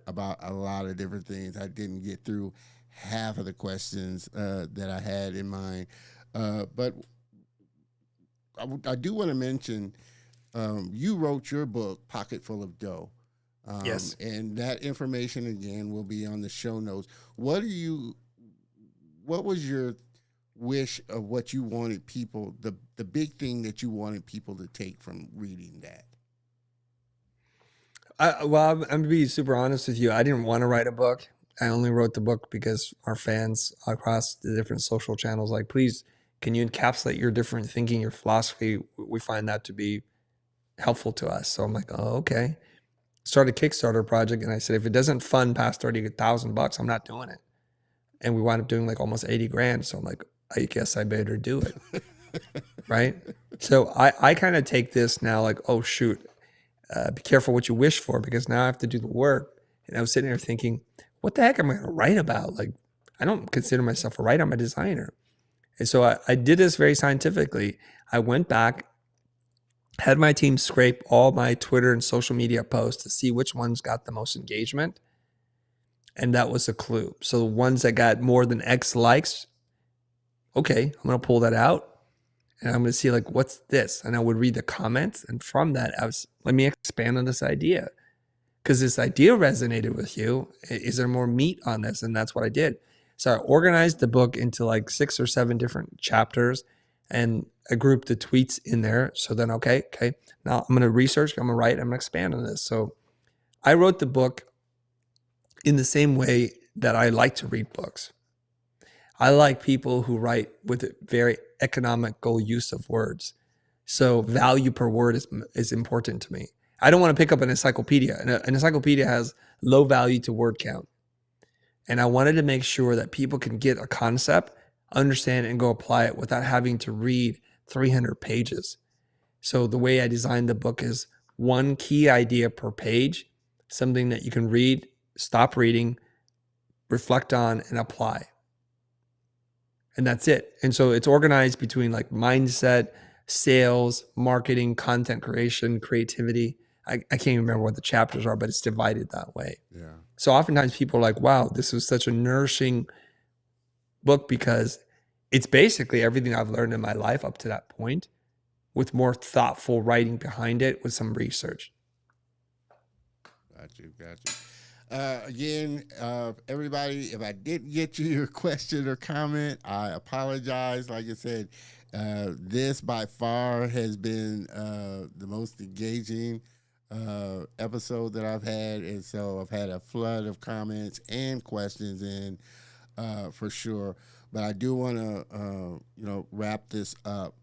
about a lot of different things. I didn't get through half of the questions that I had in mind, but I do want to mention, you wrote your book, Pocket Full of Dough. Yes. And that information, again, will be on the show notes. What was your wish of what you wanted people, the big thing that you wanted people to take from reading that? Well, I'm going to be super honest with you. I didn't want to write a book. I only wrote the book because our fans across the different social channels, like, please, can you encapsulate your different thinking, your philosophy? We find that to be helpful to us. So I'm like, oh, okay. Start a Kickstarter project. And I said, if it doesn't fund past $30,000, I'm not doing it. And we wound up doing like almost 80 grand. So I'm like, I guess I better do it. Right. So I kind of take this now like, oh, shoot, be careful what you wish for, because now I have to do the work. And I was sitting there thinking, what the heck am I going to write about? Like, I don't consider myself a writer. I'm a designer. And so I did this very scientifically. I went back, had my team scrape all my Twitter and social media posts to see which ones got the most engagement. And that was a clue. So the ones that got more than X likes, okay, I'm going to pull that out and I'm going to see like, what's this? And I would read the comments. And from that, let me expand on this idea. because this idea resonated with you. Is there more meat on this? And that's what I did. So I organized the book into like 6 or 7 different chapters, and I grouped the tweets in there. So then, okay, now I'm going to research, I'm going to write, I'm going to expand on this. So I wrote the book in the same way that I like to read books. I like people who write with a very economical use of words. So value per word is important to me. I don't want to pick up an encyclopedia. An encyclopedia has low value to word count. And I wanted to make sure that people can get a concept, understand, and go apply it without having to read 300 pages. So the way I designed the book is one key idea per page, something that you can read, stop reading, reflect on, and apply. And that's it. And so it's organized between like mindset, sales, marketing, content creation, creativity. I can't even remember what the chapters are, but it's divided that way. Yeah. So oftentimes people are like, wow, this was such a nourishing book because it's basically everything I've learned in my life up to that point with more thoughtful writing behind it with some research. Got you. Again, everybody, if I didn't get you your question or comment, I apologize. Like I said, this by far has been the most engaging episode that I've had. And so I've had a flood of comments and questions in for sure. But I do want to, wrap this up.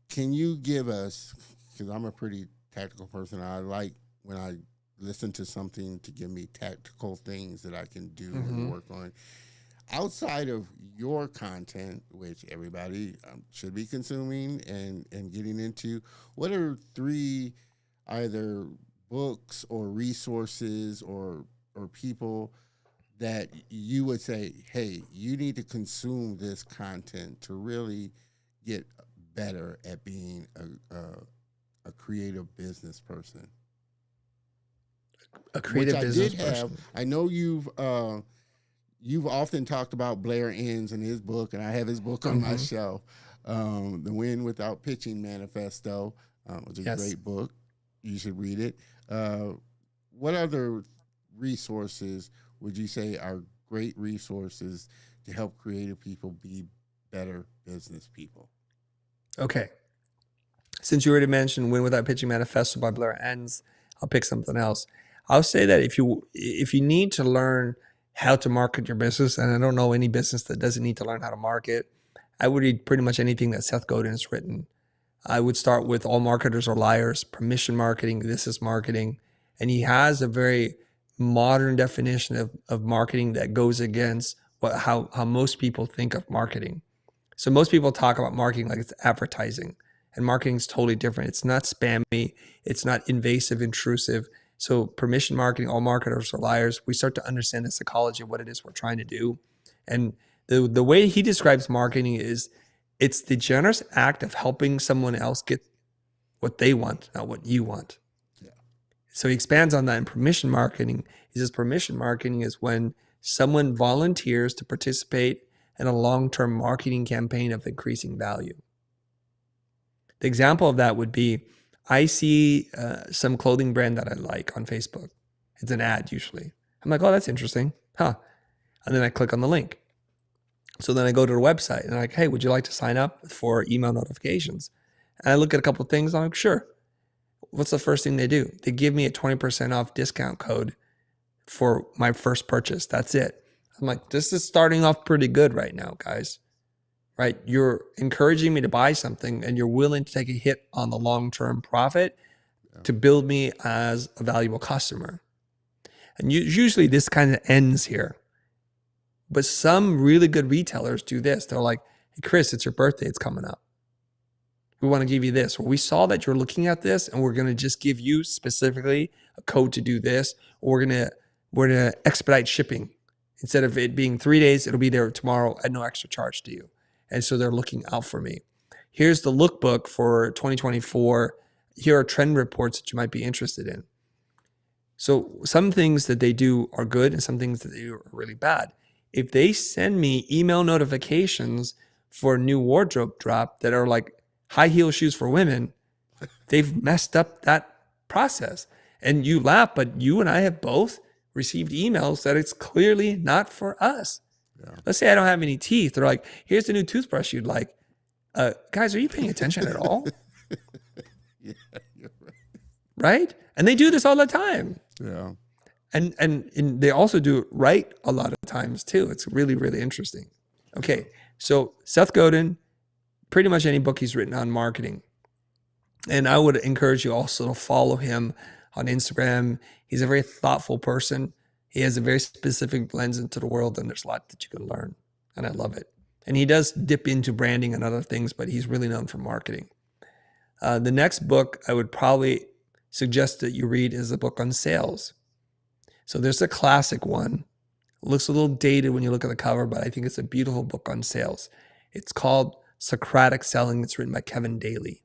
Can you give us, because I'm a pretty tactical person, I like when I listen to something to give me tactical things that I can do and work on. Outside of your content, which everybody should be consuming and getting into, what are 3 either books or resources or people that you would say, hey, you need to consume this content to really get better at being a creative business person? A creative business person. I know you've often talked about Blair Enns and his book, and I have his book on my shelf, The Win Without Pitching Manifesto. It's a great book. You should read it. What other resources would you say are great resources to help creative people be better business people? Okay. Since you already mentioned Win Without Pitching Manifesto by Blair Enns, I'll pick something else. I'll say that if you need to learn how to market your business, and I don't know any business that doesn't need to learn how to market, I would read pretty much anything that Seth Godin has written. I would start with All Marketers Are Liars, Permission Marketing, This is Marketing. And he has a very modern definition of marketing that goes against how most people think of marketing. So most people talk about marketing like it's advertising, and marketing is totally different. It's not spammy. It's not invasive, intrusive. So permission marketing, All Marketers Are Liars, we start to understand the psychology of what it is we're trying to do. And the way he describes marketing is it's the generous act of helping someone else get what they want, not what you want. Yeah. So he expands on that in permission marketing. He says permission marketing is when someone volunteers to participate in a long-term marketing campaign of increasing value. The example of that would be, I see some clothing brand that I like on Facebook. It's an ad usually. I'm like, oh, that's interesting. And then I click on the link. So then I go to their website and I'm like, hey, would you like to sign up for email notifications? And I look at a couple of things. I'm like, sure. What's the first thing they do? They give me a 20% off discount code for my first purchase. That's it. I'm like, this is starting off pretty good right now, guys. Right? You're encouraging me to buy something and you're willing to take a hit on the long-term profit to build me as a valuable customer. And usually this kind of ends here. But some really good retailers do this. They're like, hey, Chris, it's your birthday. It's coming up. We want to give you this. Or we saw that you're looking at this and we're going to just give you specifically a code to do this. Or we're going to expedite shipping. Instead of it being 3 days, it'll be there tomorrow at no extra charge to you. And so they're looking out for me. Here's the lookbook for 2024. Here are trend reports that you might be interested in. So some things that they do are good and some things that they do are really bad. If they send me email notifications for a new wardrobe drop that are like high heel shoes for women, they've messed up that process. And you laugh, but you and I have both received emails that it's clearly not for us. Yeah. Let's say I don't have any teeth. They're like, here's the new toothbrush you'd like. Guys, are you paying attention at all? Yeah, you're right. Right? And they do this all the time. Yeah. And they also do it right a lot of times too. It's really, really interesting. Okay, so Seth Godin, pretty much any book he's written on marketing. And I would encourage you also to follow him on Instagram. He's a very thoughtful person. He has a very specific lens into the world, and there's a lot that you can learn. And I love it. And he does dip into branding and other things, but he's really known for marketing. The next book I would probably suggest that you read is a book on sales. So there's a classic one. It looks a little dated when you look at the cover, but I think it's a beautiful book on sales. It's called Socratic Selling. It's written by Kevin Daly.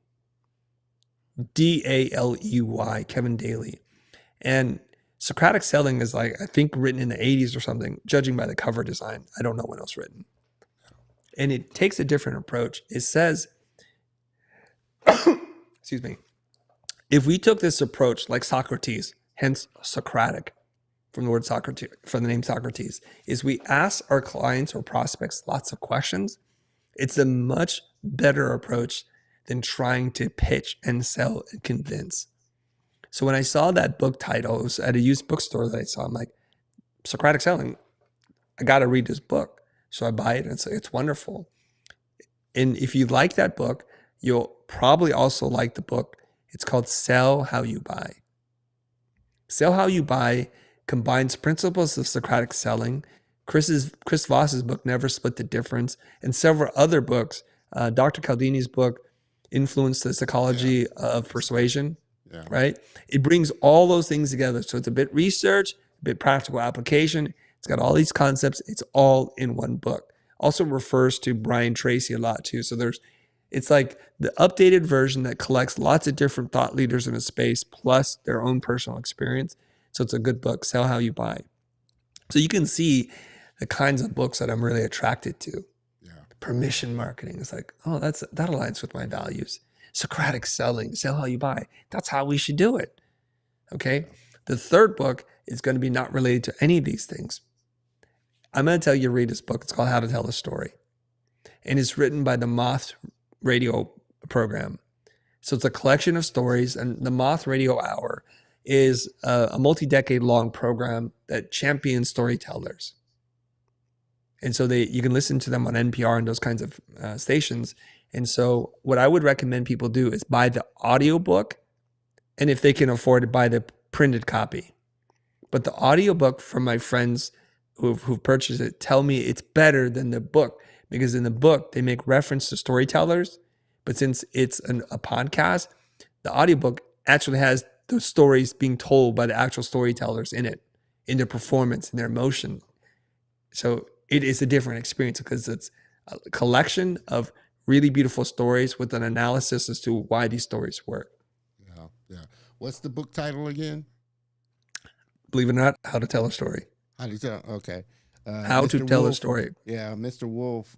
Daley, Kevin Daly. And Socratic Selling is like, I think written in the 80s or something, judging by the cover design. I don't know when it was written. And it takes a different approach. It says, excuse me, if we took this approach like Socrates, hence Socratic, from the word Socrates, from the name Socrates, is we ask our clients or prospects lots of questions. It's a much better approach than trying to pitch and sell and convince. So when I saw that book title, it was at a used bookstore that I saw, I'm like, Socratic Selling, I got to read this book. So I buy it and it's wonderful. And if you like that book, you'll probably also like the book. It's called Sell How You Buy. Sell How You Buy combines principles of Socratic selling, Chris Voss's book, Never Split the Difference, and several other books. Dr. Cialdini's book, Influence the Psychology of Persuasion, right? It brings all those things together. So it's a bit research, a bit practical application. It's got all these concepts. It's all in one book. Also refers to Brian Tracy a lot too. So it's like the updated version that collects lots of different thought leaders in a space plus their own personal experience. So it's a good book, Sell How You Buy. So you can see the kinds of books that I'm really attracted to. Yeah. Permission marketing is like, oh, that aligns with my values. Socratic selling, Sell How You Buy. That's how we should do it. Okay. The third book is going to be not related to any of these things. I'm going to tell you to read this book. It's called How to Tell a Story. And it's written by the Moth Radio program. So it's a collection of stories, and the Moth Radio Hour is a multi-decade long program that champions storytellers. And so you can listen to them on NPR and those kinds of stations. And so what I would recommend people do is buy the audiobook, and if they can afford it, buy the printed copy. But the audiobook from my friends who've purchased it tell me it's better than the book, because in the book they make reference to storytellers, but since it's a podcast, the audiobook actually has those stories being told by the actual storytellers in it, in their performance, in their emotion. So it is a different experience because it's a collection of really beautiful stories with an analysis as to why these stories work. Yeah. What's the book title again? Believe it or not, How to Tell a Story. How to tell? Okay. How to Tell a Story. Yeah, Mr. Wolf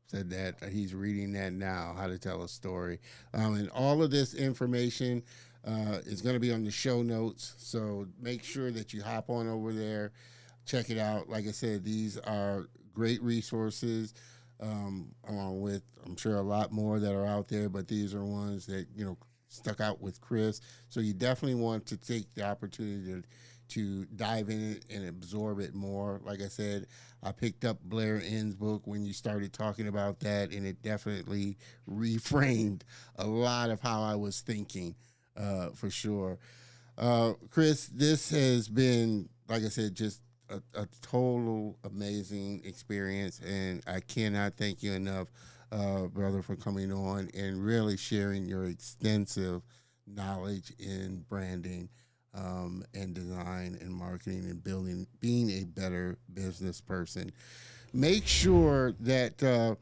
said that he's reading that now, How to Tell a Story. And all of this information is going to be on the show notes. So make sure that you hop on over there, check it out. Like I said, these are great resources, along with, I'm sure, a lot more that are out there, but these are ones that, stuck out with Chris. So you definitely want to take the opportunity to dive in it and absorb it more. Like I said, I picked up Blair Inn's book when you started talking about that, and it definitely reframed a lot of how I was thinking, for sure. Chris, this has been, like I said, just a total amazing experience, and I cannot thank you enough, brother, for coming on and really sharing your extensive knowledge in branding, and design and marketing and being a better business person. Make sure that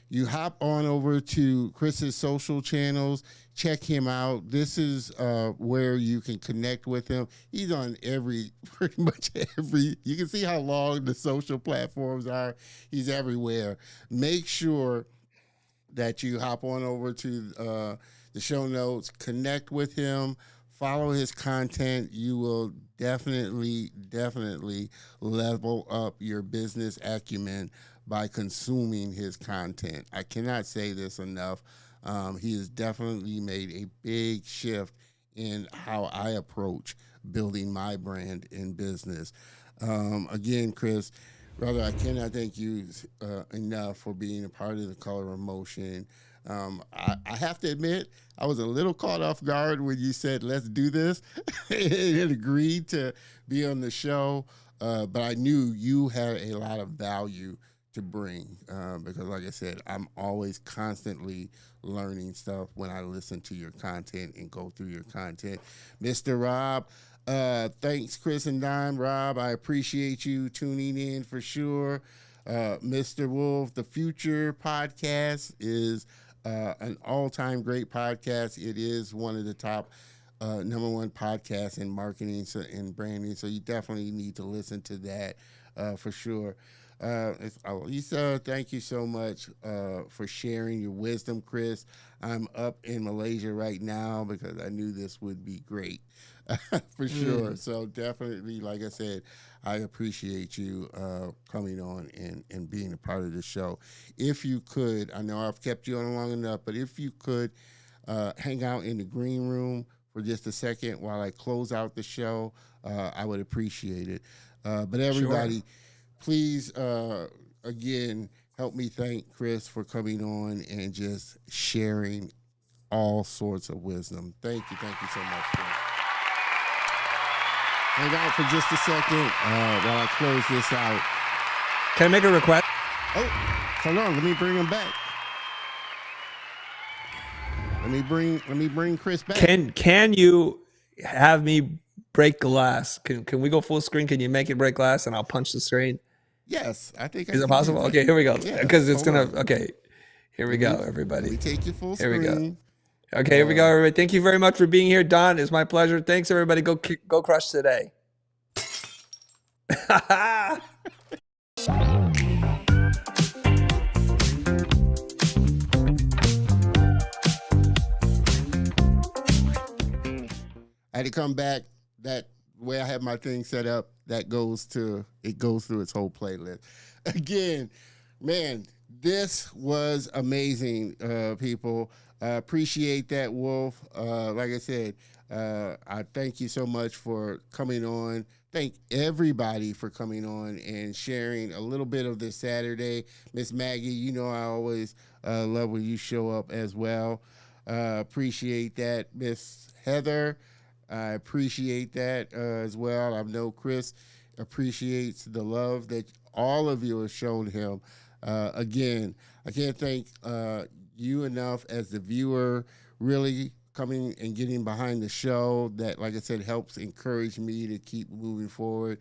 you hop on over to Chris's social channels, check him out. This is where you can connect with him. He's on pretty much every, you can see how long the social platforms are. He's everywhere. Make sure that you hop on over to the show notes, connect with him, follow his content. You will definitely level up your business acumen by consuming his content. I cannot say this enough. He has definitely made a big shift in how I approach building my brand in business. Again, Chris, brother, I cannot thank you enough for being a part of the Color of Motion. I have to admit, I was a little caught off guard when you said, let's do this, and agreed to be on the show. But I knew you had a lot of value to bring because, like I said, I'm always constantly learning stuff when I listen to your content and go through your content. Mr. Rob, thanks, Chris and Don. Rob, I appreciate you tuning in for sure. Mr. Wolf, the Futur podcast is an all-time great podcast. It is one of the top number one podcasts in marketing and branding, so you definitely need to listen to that for sure. Lisa, thank you so much for sharing your wisdom, Chris. I'm up in Malaysia right now because I knew this would be great for sure. So definitely, like I said, I appreciate you coming on and being a part of the show. If you could, I know I've kept you on long enough, but if you could hang out in the green room for just a second while I close out the show, I would appreciate it. But everybody, please, again, help me thank Chris for coming on and just sharing all sorts of wisdom. Thank you so much, Chris. Hang out for just a second while I close this out. Can I make a request? Oh, hold on. Let me bring him back. Let me bring Chris back. Can you have me break glass? Can we go full screen? Can you make it break glass and I'll punch the screen? Yes, I think. Is it possible? Okay, here we go. Because it's gonna. Okay, here we go, everybody. Let me take you full screen. Here we go. Okay, here we go, everybody. Thank you very much for being here, Don. It's my pleasure. Thanks, everybody. Go crush today. I had to come back. That way I have my thing set up, it goes through its whole playlist. Again, man, this was amazing, people. Appreciate that, Wolf. Like I said, I thank you so much for coming on. Thank everybody for coming on and sharing a little bit of this Saturday. Miss Maggie, you know I always love when you show up as well. Appreciate that. Miss Heather, I appreciate that as well. I know Chris appreciates the love that all of you have shown him. Again, I can't thank you enough as the viewer, really coming and getting behind the show that, like I said, helps encourage me to keep moving forward.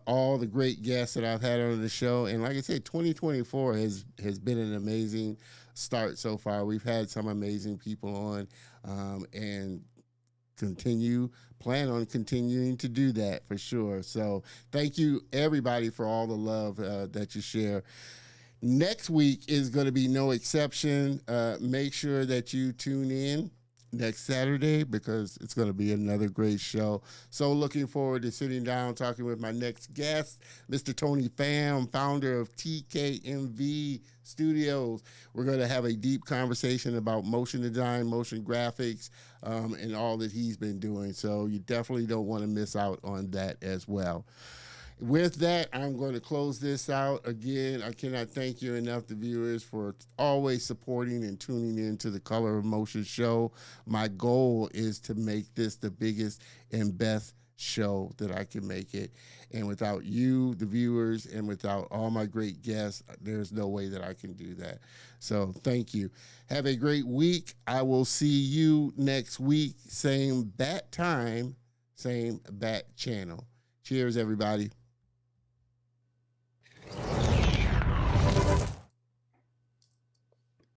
All the great guests that I've had on the show. And like I said, 2024 has been an amazing start so far. We've had some amazing people on and plan on continuing to do that for sure. So thank you, everybody, for all the love that you share. Next week is going to be no exception. Make sure that you tune in next Saturday because it's going to be another great show. So looking forward to sitting down, talking with my next guest, Mr. Tony Fam, founder of TCOM Studios. We're going to have a deep conversation about motion design, motion graphics, and all that he's been doing. So you definitely don't want to miss out on that as well. With that, I'm going to close this out. Again, I cannot thank you enough, the viewers, for always supporting and tuning in to the Color of Motion show. My goal is to make this the biggest and best show that I can make it. And without you, the viewers, and without all my great guests, there's no way that I can do that. So thank you. Have a great week. I will see you next week. Same bat time, same bat channel. Cheers, everybody.